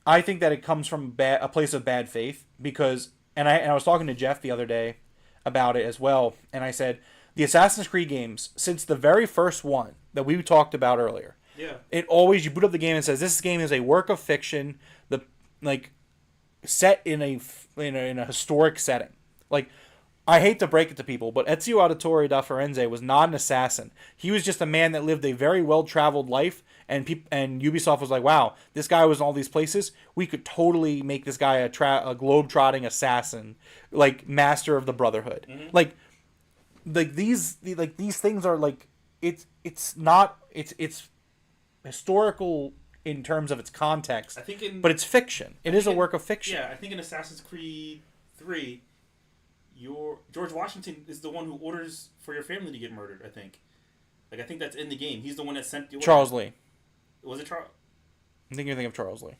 I think that it comes from a place of bad faith because, and I was talking to Jeff the other day about it as well, and I said, the Assassin's Creed games, since the very first one that we talked about earlier, you boot up the game and says this game is a work of fiction, set in a historic setting. Like, I hate to break it to people, but Ezio Auditore da Firenze was not an assassin. He was just a man that lived a very well-traveled life and Ubisoft was like, wow, this guy was in all these places. We could totally make this guy a globe-trotting assassin, like master of the Brotherhood. Mm-hmm. Like these things are like it's historical in terms of its context. But it's fiction. It is a work of fiction. Yeah, I think in Assassin's Creed 3, George Washington is the one who orders for your family to get murdered, I think. Like, I think that's in the game. He's the one that sent the order. Charles Lee. Was it Charles? I think you're thinking of Charles Lee.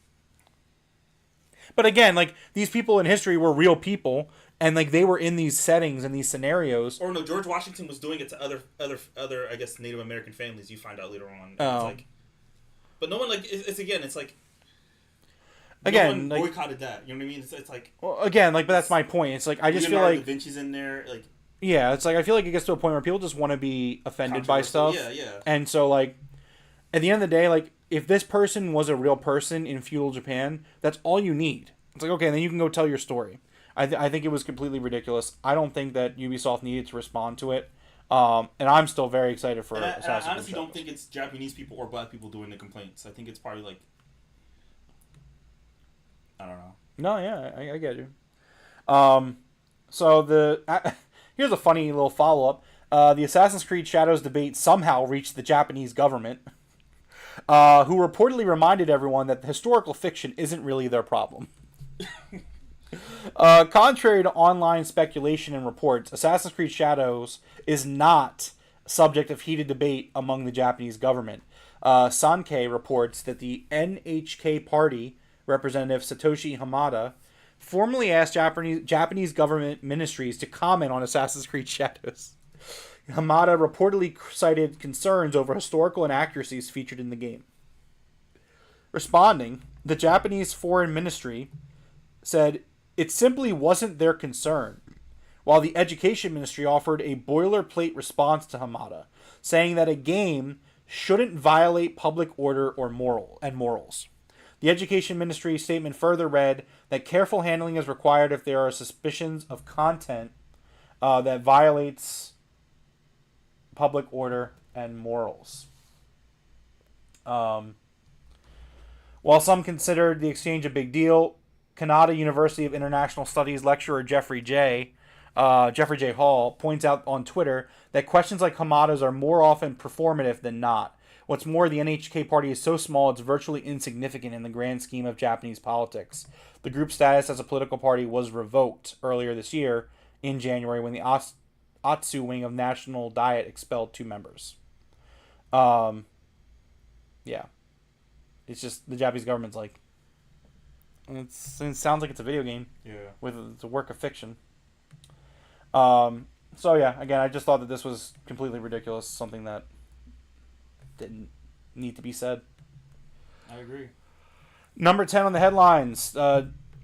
But again, like, these people in history were real people, and like they were in these settings and these scenarios. Or no, George Washington was doing it to other I guess Native American families. You find out later on. Oh. It's like, but no one like it's like. Again, no one boycotted that. You know what I mean? It's like. Well, again, like, but that's my point. It's like I just feel like Da Vinci's in there, like. Yeah, it's like I feel like it gets to a point where people just want to be offended by stuff. Yeah, yeah. And so, like, at the end of the day, like, if this person was a real person in feudal Japan, that's all you need. It's like, okay, then you can go tell your story. I think it was completely ridiculous. I don't think that Ubisoft needed to respond to it. And I'm still very excited for Assassin's Creed. I honestly don't think it's Japanese people or black people doing the complaints. I think it's probably like. I don't know. No, yeah, I get you. So here's a funny little follow-up. The Assassin's Creed Shadows debate somehow reached the Japanese government, who reportedly reminded everyone that the historical fiction isn't really their problem. Contrary to online speculation and reports, Assassin's Creed Shadows is not subject of heated debate among the Japanese government. Sankei reports that the NHK Party representative Satoshi Hamada formally asked Japanese government ministries to comment on Assassin's Creed Shadows. Hamada reportedly cited concerns over historical inaccuracies featured in the game. Responding, the Japanese Foreign Ministry said it simply wasn't their concern, while the Education Ministry offered a boilerplate response to Hamada, saying that a game shouldn't violate public order or morals. The Education Ministry statement further read that careful handling is required if there are suspicions of content that violates public order and morals. While some considered the exchange a big deal, Kanata University of International Studies lecturer Jeffrey J. Hall points out on Twitter that questions like Hamada's are more often performative than not. What's more, the NHK Party is so small it's virtually insignificant in the grand scheme of Japanese politics. The group's status as a political party was revoked earlier this year in January when the Atsu wing of National Diet expelled 2 members. Yeah. It's just the Japanese government's like, it sounds like it's a video game. Yeah. It's a work of fiction. So yeah, again, I just thought that this was completely ridiculous. Something that didn't need to be said. I agree. Number 10 on the headlines.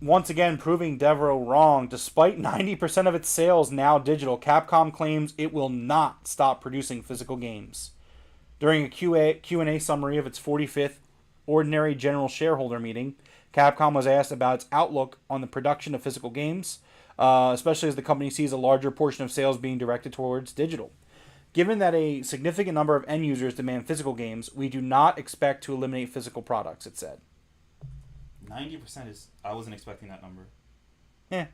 Once again, proving Devro wrong. Despite 90% of its sales now digital, Capcom claims it will not stop producing physical games. During a Q&A summary of its 45th Ordinary General Shareholder Meeting, Capcom was asked about its outlook on the production of physical games, especially as the company sees a larger portion of sales being directed towards digital. Given that a significant number of end users demand physical games, we do not expect to eliminate physical products, it said. 90% is... I wasn't expecting that number. Yeah.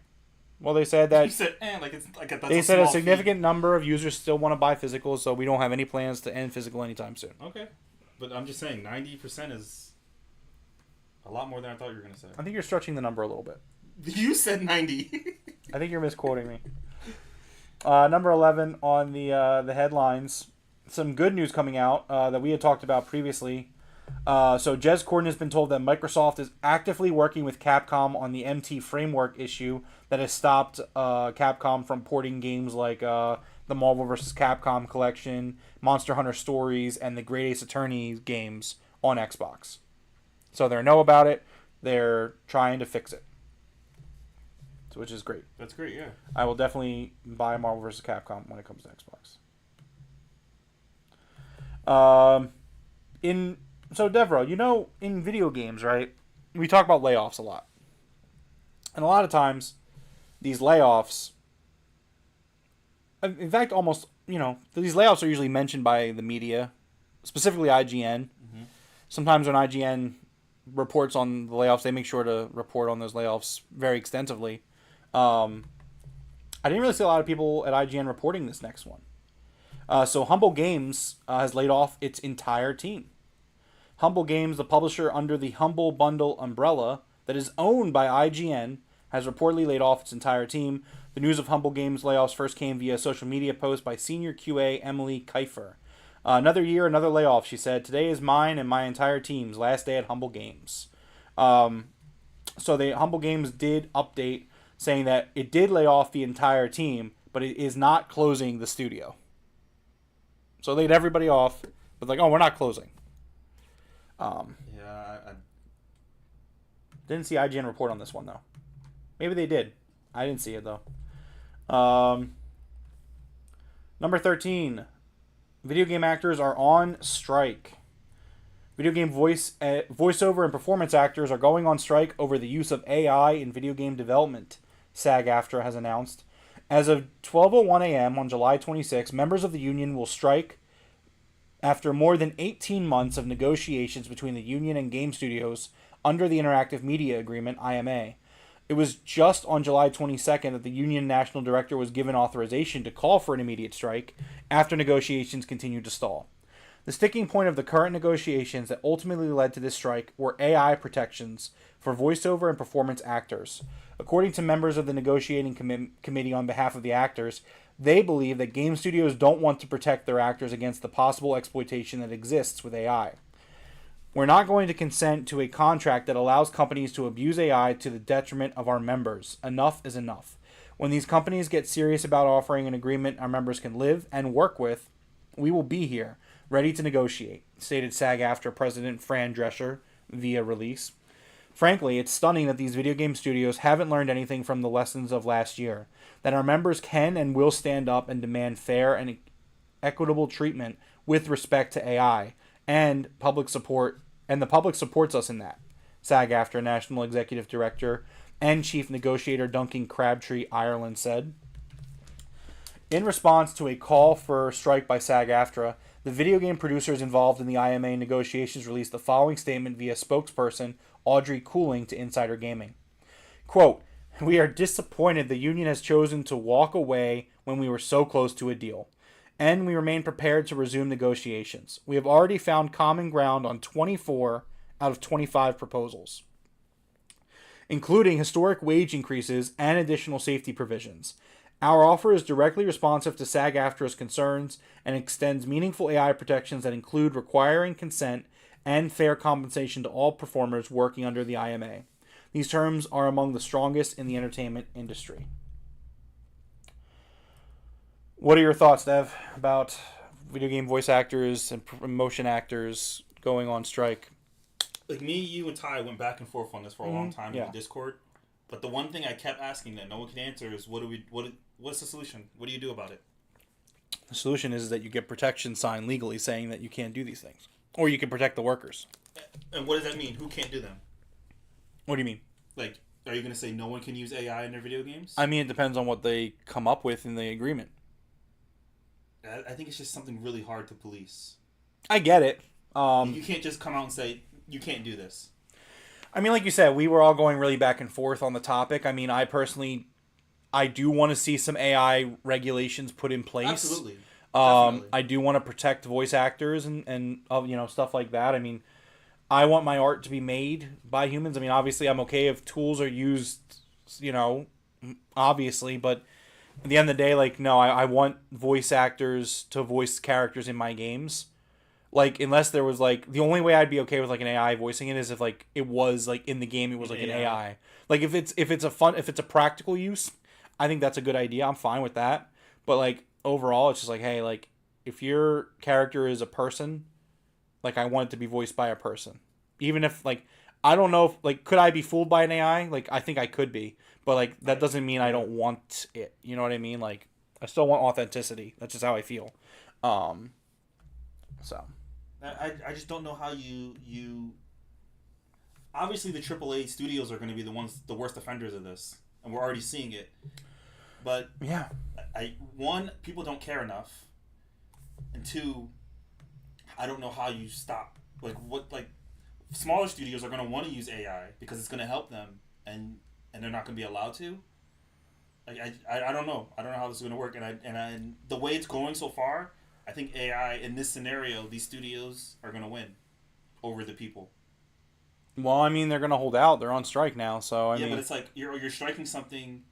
Well, they said that... You said, like it's like that's they said a significant number of users still want to buy physical, so we don't have any plans to end physical anytime soon. Okay. But I'm just saying, 90% is a lot more than I thought you were going to say. I think you're stretching the number a little bit. You said 90. I think you're misquoting me. Number 11 on the headlines. Some good news coming out that we had talked about previously. So Jez Corden has been told that Microsoft is actively working with Capcom on the MT framework issue that has stopped Capcom from porting games like the Marvel vs. Capcom collection, Monster Hunter Stories, and the Great Ace Attorney games on Xbox. So they know about it. They're trying to fix it. Which is great. That's great, yeah. I will definitely buy Marvel vs. Capcom when it comes to Xbox. So Devro, in video games, right? We talk about layoffs a lot. And a lot of times, these layoffs, in fact, almost, these layoffs are usually mentioned by the media, specifically IGN. Mm-hmm. sometimes when IGN reports on the layoffs, they make sure to report on those layoffs very extensively. I didn't really see a lot of people at IGN reporting this next one. So Humble Games has laid off its entire team. Humble Games, the publisher under the Humble Bundle umbrella that is owned by IGN, has reportedly laid off its entire team. The news of Humble Games layoffs first came via a social media post by senior QA Emily Kiefer. Another year, another layoff, she said. Today is mine and my entire team's last day at Humble Games. So the Humble Games did update saying that it did lay off the entire team, but it is not closing the studio. So they laid everybody off, but like, oh, we're not closing. I Didn't see IGN report on this one, though. Maybe they did. I didn't see it, though. Number 13. Video game actors are on strike. Video game voiceover and performance actors are going on strike over the use of AI in video game development, SAG-AFTRA has announced. As of 12:01 a.m. on July 26, members of the union will strike after more than 18 months of negotiations between the union and game studios under the Interactive Media Agreement, IMA. It was just on July 22nd that the union national director was given authorization to call for an immediate strike after negotiations continued to stall. The sticking point of the current negotiations that ultimately led to this strike were AI protections for voiceover and performance actors. According to members of the negotiating committee on behalf of the actors, they believe that game studios don't want to protect their actors against the possible exploitation that exists with AI. We're not going to consent to a contract that allows companies to abuse AI to the detriment of our members. Enough is enough. When these companies get serious about offering an agreement our members can live and work with, we will be here, ready to negotiate, stated SAG-AFTRA President Fran Drescher via release. Frankly, it's stunning that these video game studios haven't learned anything from the lessons of last year, that our members can and will stand up and demand fair and equitable treatment with respect to AI, and public support, and the public supports us in that, SAG-AFTRA National Executive Director and Chief Negotiator Duncan Crabtree Ireland said. In response to a call for strike by SAG-AFTRA, the video game producers involved in the IMA negotiations released the following statement via spokesperson Audrey Cooling to Insider Gaming. Quote, "We are disappointed the union has chosen to walk away when we were so close to a deal, and we remain prepared to resume negotiations. We have already found common ground on 24 out of 25 proposals, including historic wage increases and additional safety provisions. Our offer is directly responsive to SAG-AFTRA's concerns and extends meaningful AI protections that include requiring consent and fair compensation to all performers working under the IMA. These terms are among the strongest in the entertainment industry." What are your thoughts, Dev, about video game voice actors and motion actors going on strike? Like me, you, and Ty went back and forth on this for a long time in the Discord. But the one thing I kept asking that no one can answer is, what's the solution? What do you do about it? The solution is that you get protection signed legally saying that you can't do these things. Or you can protect the workers. And what does that mean? Who can't do them? What do you mean? Like, are you going to say no one can use AI in their video games? I mean, it depends on what they come up with in the agreement. I think it's just something really hard to police. I get it. You can't just come out and say, you can't do this. I mean, like you said, we were all going really back and forth on the topic. I mean, I do want to see some AI regulations put in place. Absolutely. I do want to protect voice actors and stuff like that. I mean, I want my art to be made by humans. I mean, obviously, I'm okay if tools are used, obviously, but at the end of the day, like, no, I want voice actors to voice characters in my games. Like, unless there was, like, the only way I'd be okay with, like, an AI voicing it is if, like, it was, like, in the game, it was, like, an AI. Like, if it's a practical use, I think that's a good idea. I'm fine with that. But, like, overall, it's just like, hey, like, if your character is a person, like, I want it to be voiced by a person. Even if, like, I don't know if, like, could I be fooled by an AI? Like, I think I could be. But, like, that doesn't mean I don't want it. You know what I mean? Like, I still want authenticity. That's just how I feel. So... I just don't know how you obviously the AAA studios are going to be the worst offenders of this, and we're already seeing it. But yeah, one, people don't care enough, and two, I don't know how you stop. Like, what, like, smaller studios are going to want to use AI because it's going to help them, and they're not going to be allowed to. Like I don't know. I don't know how this is going to work, and the way it's going so far, I think AI in this scenario, these studios are going to win over the people. Well, I mean, they're going to hold out. They're on strike now, so I mean, but it's like you're striking something.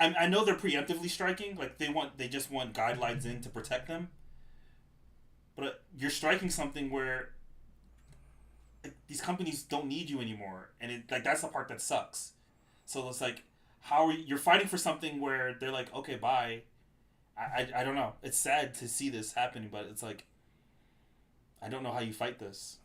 I know they're preemptively striking, like they just want guidelines in to protect them. But you're striking something where these companies don't need you anymore, and that's the part that sucks. So it's like, you're fighting for something where they're like, okay, bye. I don't know. It's sad to see this happening, but it's like, I don't know how you fight this.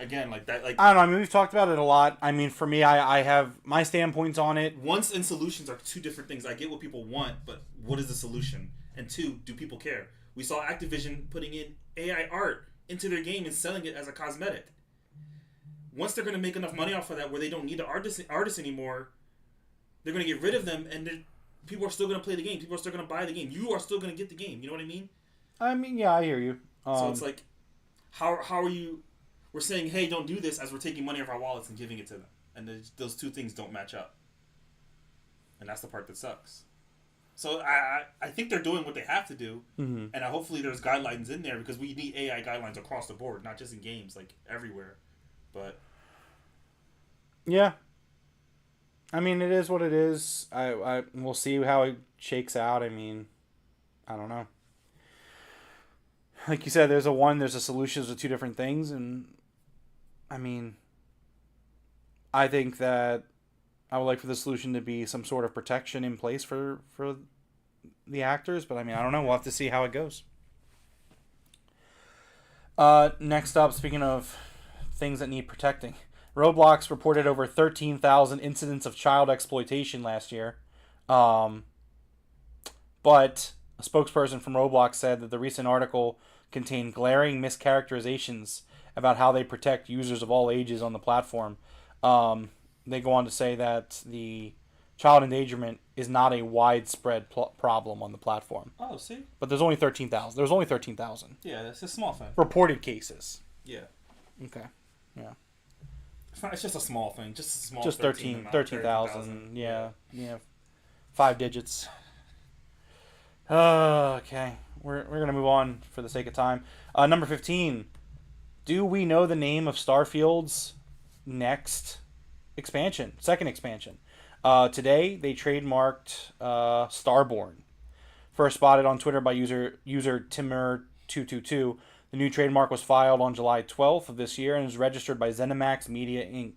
Again, like that, like I don't know. I mean, we've talked about it a lot. I mean, for me, I have my standpoints on it. Wants and solutions are two different things. I get what people want, but what is the solution? And two, do people care? We saw Activision putting in AI art into their game and selling it as a cosmetic. Once they're going to make enough money off of that where they don't need the artists anymore, they're going to get rid of them, and people are still going to play the game. People are still going to buy the game. You are still going to get the game. You know what I mean? I mean, yeah, I hear you. So it's like, how are you... We're saying, hey, don't do this, as we're taking money off our wallets and giving it to them. And those two things don't match up. And that's the part that sucks. So I think they're doing what they have to do. Mm-hmm. And hopefully there's guidelines in there, because we need AI guidelines across the board, not just in games, like everywhere. But yeah. I mean, it is what it is. We'll see how it shakes out. I mean, I don't know. Like you said, there's a solution to two different things, and I mean, I think that I would like for the solution to be some sort of protection in place for the actors, but I mean, I don't know. We'll have to see how it goes. Next up, speaking of things that need protecting, Roblox reported over 13,000 incidents of child exploitation last year. But a spokesperson from Roblox said that the recent article contained glaring mischaracterizations about how they protect users of all ages on the platform. They go on to say that the child endangerment is not a widespread problem on the platform. oh, see, But there's only 13,000. There's only 13,000 yeah, that's a small thing. reported cases. Yeah, Okay. Yeah. it's just a small thing, just a small. Just 13,000. Yeah. 5 digits. Okay. We're going to move on for the sake of time. Number 15. Do we know the name of Starfield's next second expansion? Today, they trademarked Starborn. First spotted on Twitter by user Timur222, the new trademark was filed on July 12th of this year and is registered by ZeniMax Media Inc.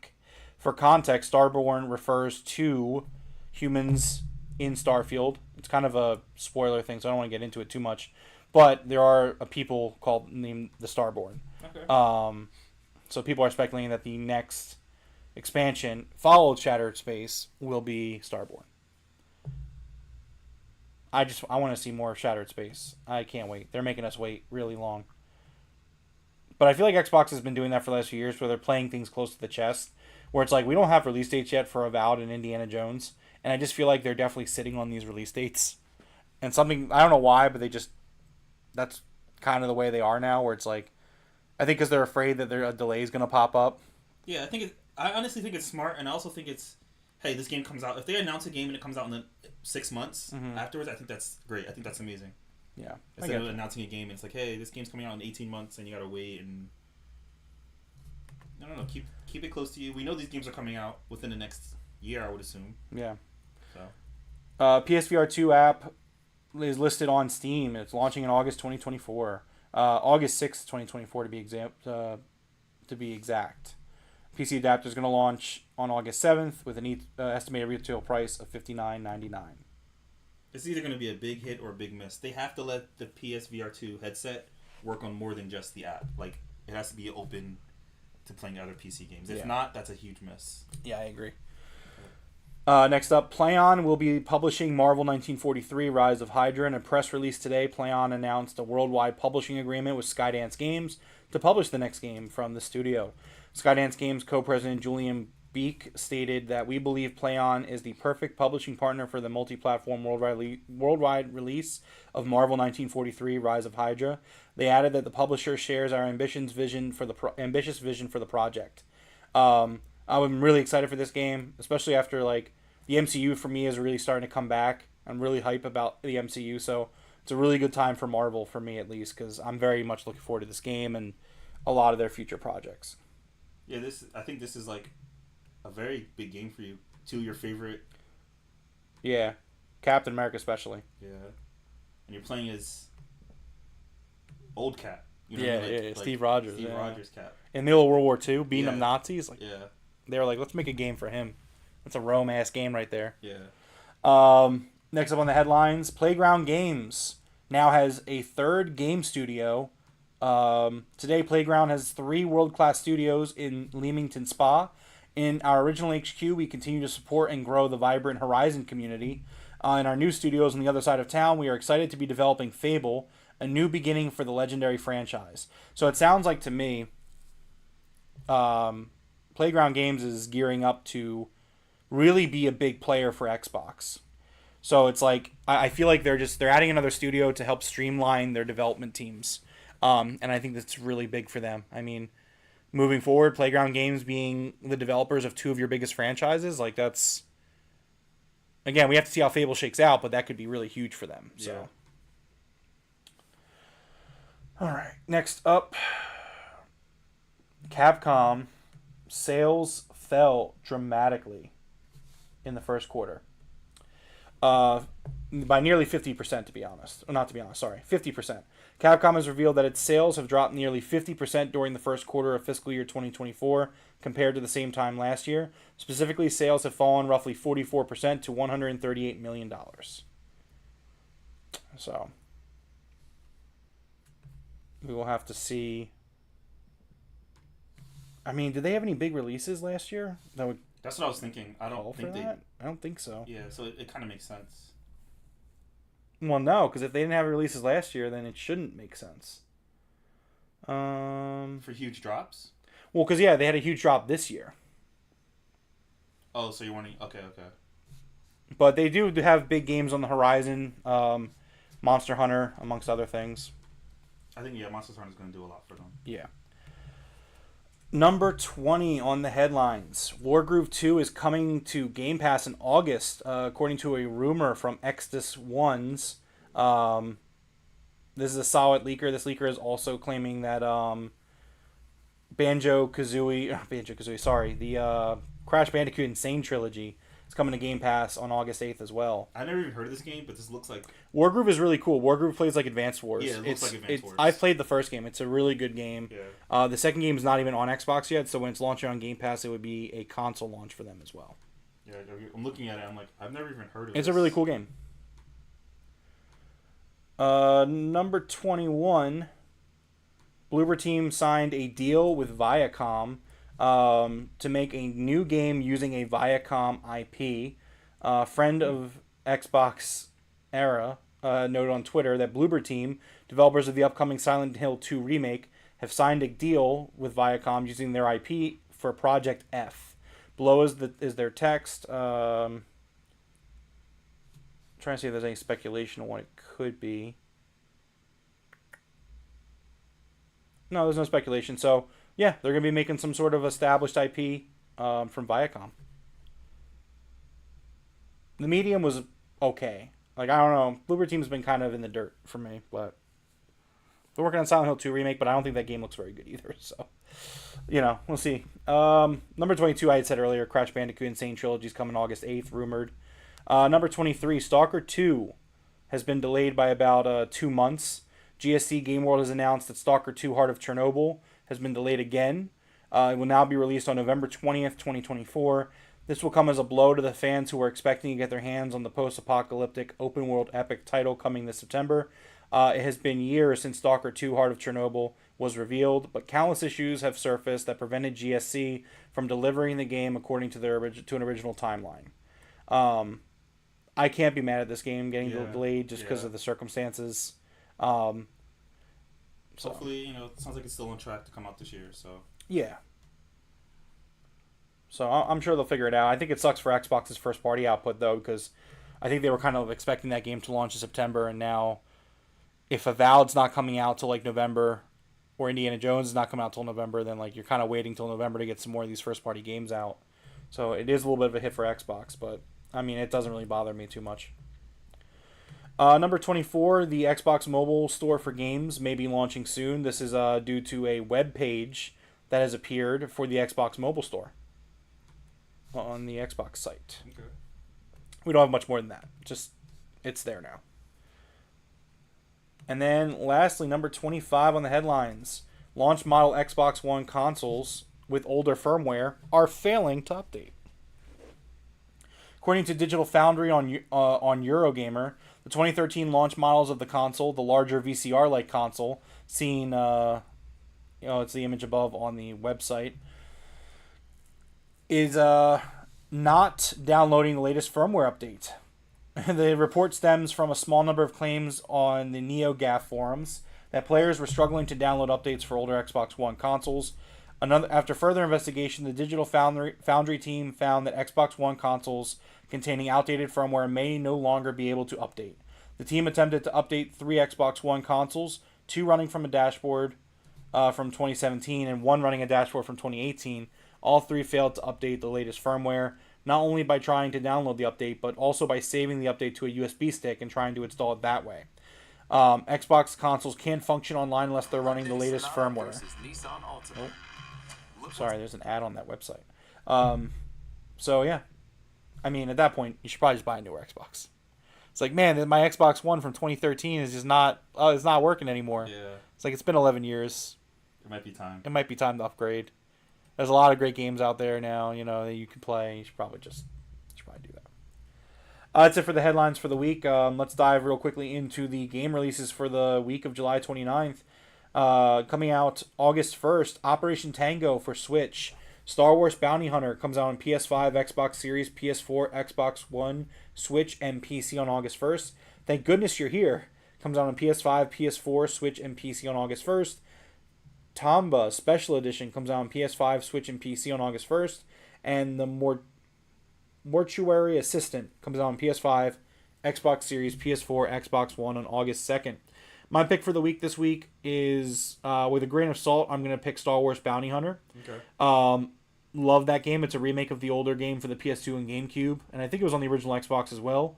For context, Starborn refers to humans in Starfield. It's kind of a spoiler thing, so I don't want to get into it too much. But there are a people named the Starborn. Okay. So people are speculating that the next expansion, followed Shattered Space, will be Starborn. I want to see more of Shattered Space. I can't wait. They're making us wait really long. But I feel like Xbox has been doing that for the last few years, where they're playing things close to the chest, where it's like, we don't have release dates yet for Avowed and Indiana Jones, and I just feel like they're definitely sitting on these release dates. And something, I don't know why, but that's kind of the way they are now, where it's like, I think because they're afraid that a delay is going to pop up. Yeah, I honestly think it's smart, and I also think it's, hey, this game comes out. If they announce a game and it comes out in the 6 months afterwards, I think that's great. I think that's amazing. Yeah. Instead of announcing a game, it's like, hey, this game's coming out in 18 months, and you gotta wait, and I don't know, keep it close to you. We know these games are coming out within the next year, I would assume. Yeah. So. PSVR 2 app is listed on Steam. It's launching in August 2024. August 6th, 2024 to be exact. PC adapter is going to launch on August 7th with an estimated retail price of $59.99. It's either going to be a big hit or a big miss. They have to let the PSVR 2 headset work on more than just the app. Like, it has to be open to playing other PC games. If not, that's a huge miss. Yeah, I agree. Next up, PlayOn will be publishing Marvel 1943 Rise of Hydra. In a press release today, PlayOn announced a worldwide publishing agreement with Skydance Games to publish the next game from the studio. Skydance Games co-president Julian Beak stated that we believe PlayOn is the perfect publishing partner for the multi-platform worldwide release of Marvel 1943: Rise of Hydra. They added that the publisher shares our ambitious vision for the project. I'm really excited for this game, especially after like the MCU for me is really starting to come back. I'm really hype about the MCU, so it's a really good time for Marvel for me at least because I'm very much looking forward to this game and a lot of their future projects. Yeah, I think this is like a very big game for you. Two of your favorite. Yeah, Captain America especially. Yeah, and you're playing as old Cap. You know, like Steve Rogers. Steve Rogers Cap. In the middle of World War II, beating them Nazis. Like, yeah. They were like, let's make a game for him. That's a Rome ass game right there. Yeah. Next up on the headlines, Playground Games now has a third game studio. Today, Playground has 3 world-class studios in Leamington Spa. In our original HQ, we continue to support and grow the vibrant Horizon community. In our new studios on the other side of town, we are excited to be developing Fable, a new beginning for the legendary franchise. So it sounds like to me, Playground Games is gearing up to really be a big player for Xbox. So it's like I feel like they're adding another studio to help streamline their development teams, and I think that's really big for them. I mean, moving forward, Playground Games being the developers of 2 of your biggest franchises, like that's again we have to see how Fable shakes out, but that could be really huge for them. So, all right, next up, Capcom sales fell dramatically in the first quarter. By nearly 50%, to be honest. Not to be honest, sorry. 50%. Capcom has revealed that its sales have dropped nearly 50% during the first quarter of fiscal year 2024 compared to the same time last year. Specifically, sales have fallen roughly 44% to $138 million. So, we will have to see. I mean, did they have any big releases last year? That's what I was thinking. I don't think so. Yeah, so it kind of makes sense. Well, no, because if they didn't have releases last year, then it shouldn't make sense. For huge drops? Well, because, yeah, they had a huge drop this year. Oh, so you're wanting... Okay. But they do have big games on the horizon. Monster Hunter, amongst other things. I think, Monster Hunter is going to do a lot for them. Yeah. Number 20 on the headlines. Wargroove 2 is coming to Game Pass in August, according to a rumor from Exodus Ones. This is a solid leaker. This leaker is also claiming that the Crash Bandicoot Insane Trilogy is coming to Game Pass on August 8th as well. I never even heard of this game, but this looks like... Wargroove is really cool. Wargroove plays like Advanced Wars. Yeah, it looks like Advanced Wars. I've played the first game. It's a really good game. Yeah. The second game is not even on Xbox yet, so when it's launching on Game Pass, it would be a console launch for them as well. Yeah, I'm looking at it. I'm like, I've never even heard of it. It's a really cool game. Number 21, Bloober Team signed a deal with Viacom to make a new game using a Viacom IP. Friend of Xbox Era noted on Twitter that Bloober Team, developers of the upcoming Silent Hill 2 remake, have signed a deal with Viacom using their IP for Project F. Below is their text. Trying to see if there's any speculation on what it could be. No, there's no speculation. So, yeah, they're going to be making some sort of established IP from Viacom. The medium was okay. Like, I don't know. Bloober Team's been kind of in the dirt for me, but they're working on Silent Hill 2 remake, but I don't think that game looks very good either. So, we'll see. Number 22, I had said earlier, Crash Bandicoot Insane Trilogy is coming August 8th, rumored. Number 23, Stalker 2 has been delayed by about 2 months. GSC Game World has announced that Stalker 2 Heart of Chernobyl has been delayed again. It will now be released on November 20th, 2024. This will come as a blow to the fans who are expecting to get their hands on the post-apocalyptic open-world epic title coming this September. It has been years since Stalker 2 Heart of Chernobyl was revealed, but countless issues have surfaced that prevented GSC from delivering the game according to an original timeline. I can't be mad at this game getting delayed just because of the circumstances. Hopefully, it sounds like it's still on track to come out this year. So yeah. So I'm sure they'll figure it out. I think it sucks for Xbox's first party output though, because I think they were kind of expecting that game to launch in September, and now if Avowed's not coming out till like November, or Indiana Jones is not coming out till November, then like you're kind of waiting till November to get some more of these first party games out. So it is a little bit of a hit for Xbox, but I mean it doesn't really bother me too much. Number 24, the Xbox Mobile Store for games may be launching soon. This is due to a web page that has appeared for the Xbox Mobile Store on the Xbox site. Okay. We don't have much more than that. Just, it's there now. And then, lastly, number 25 on the headlines. Launch model Xbox One consoles with older firmware are failing to update. According to Digital Foundry on Eurogamer, the 2013 launch models of the console, the larger VCR-like console, seen, it's the image above on the website, is not downloading the latest firmware update. The report stems from a small number of claims on the NeoGAF forums that players were struggling to download updates for older Xbox One consoles. After further investigation, the Digital Foundry team found that Xbox One consoles containing outdated firmware may no longer be able to update. The team attempted to update 3 Xbox One consoles, 2 running from a dashboard from 2017 and 1 running a dashboard from 2018. All 3 failed to update the latest firmware, not only by trying to download the update, but also by saving the update to a USB stick and trying to install it that way. Xbox consoles can't function online unless they're running the latest firmware. Oh, sorry, there's an ad on that website. So yeah, I mean, at that point, you should probably just buy a newer Xbox. It's like, man, my Xbox One from 2013 is just not, it's not working anymore. Yeah. It's like, it's been 11 years. It might be time. It might be time to upgrade. There's a lot of great games out there now, that you can play. You should probably do that. That's it for the headlines for the week. Let's dive real quickly into the game releases for the week of July 29th. Coming out August 1st, Operation Tango for Switch. Star Wars Bounty Hunter comes out on PS5, Xbox Series, PS4, Xbox One, Switch, and PC on August 1st. Thank goodness you're here. Comes out on PS5, PS4, Switch, and PC on August 1st. Tomba Special Edition comes out on PS5, Switch, and PC on August 1st. And the Mortuary Assistant comes out on PS5, Xbox Series, PS4, Xbox One on August 2nd. My pick for the week this week is, with a grain of salt, I'm going to pick Star Wars Bounty Hunter. Okay. Love that game. It's a remake of the older game for the PS2 and GameCube, and I think it was on the original Xbox as well.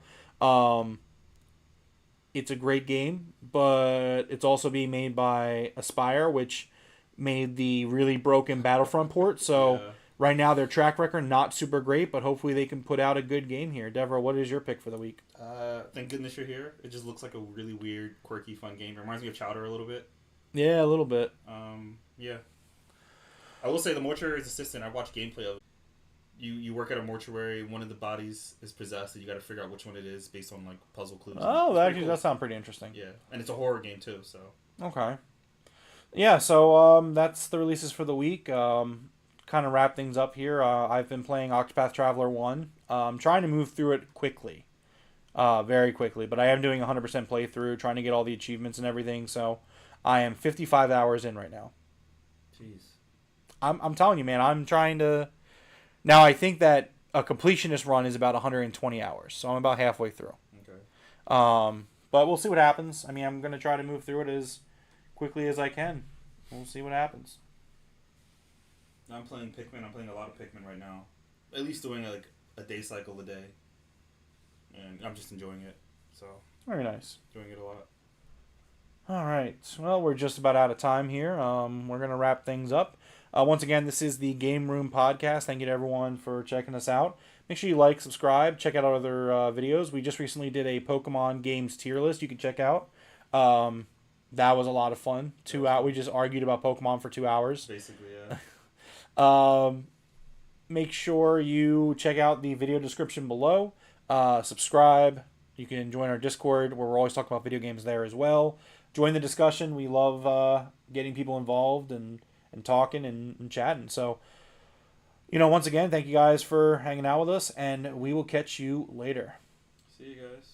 It's a great game, but it's also being made by Aspyr, which made the really broken Battlefront port. So right now their track record not super great, but hopefully they can put out a good game here. Devro, what is your pick for the week? Thank goodness you're here. It just looks like a really weird, quirky, fun game. It reminds me of Chowder a little bit. Yeah, a little bit. Yeah. I will say the Mortuary's Assistant, I watched gameplay of it. You work at a mortuary, one of the bodies is possessed, and you got to figure out which one it is based on like puzzle clues. Oh, that sounds pretty interesting. Yeah, and it's a horror game too, so. Okay. Yeah, so that's the releases for the week. Kind of wrap things up here. I've been playing Octopath Traveler 1. I'm trying to move through it quickly. Very quickly, but I am doing 100% playthrough, trying to get all the achievements and everything, so I am 55 hours in right now. Jeez. I'm telling you, man, I'm trying to... Now, I think that a completionist run is about 120 hours, so I'm about halfway through. Okay. But we'll see what happens. I mean, I'm going to try to move through it as quickly as I can. We'll see what happens. I'm playing Pikmin. I'm playing a lot of Pikmin right now. At least doing like a day cycle a day. And I'm just enjoying it. So. Very nice. Enjoying it a lot. All right. Well, we're just about out of time here. We're going to wrap things up. Once again, this is the Game Room Podcast. Thank you to everyone for checking us out. Make sure you like, subscribe, check out our other videos. We just recently did a Pokemon games tier list you can check out. That was a lot of fun. 2 hours. We just argued about Pokemon for 2 hours. Basically, yeah. Make sure you check out the video description below. Subscribe. You can join our Discord where we're always talking about video games there as well. Join the discussion. We love getting people involved and talking and chatting. So, once again, thank you guys for hanging out with us, and we will catch you later. See you guys.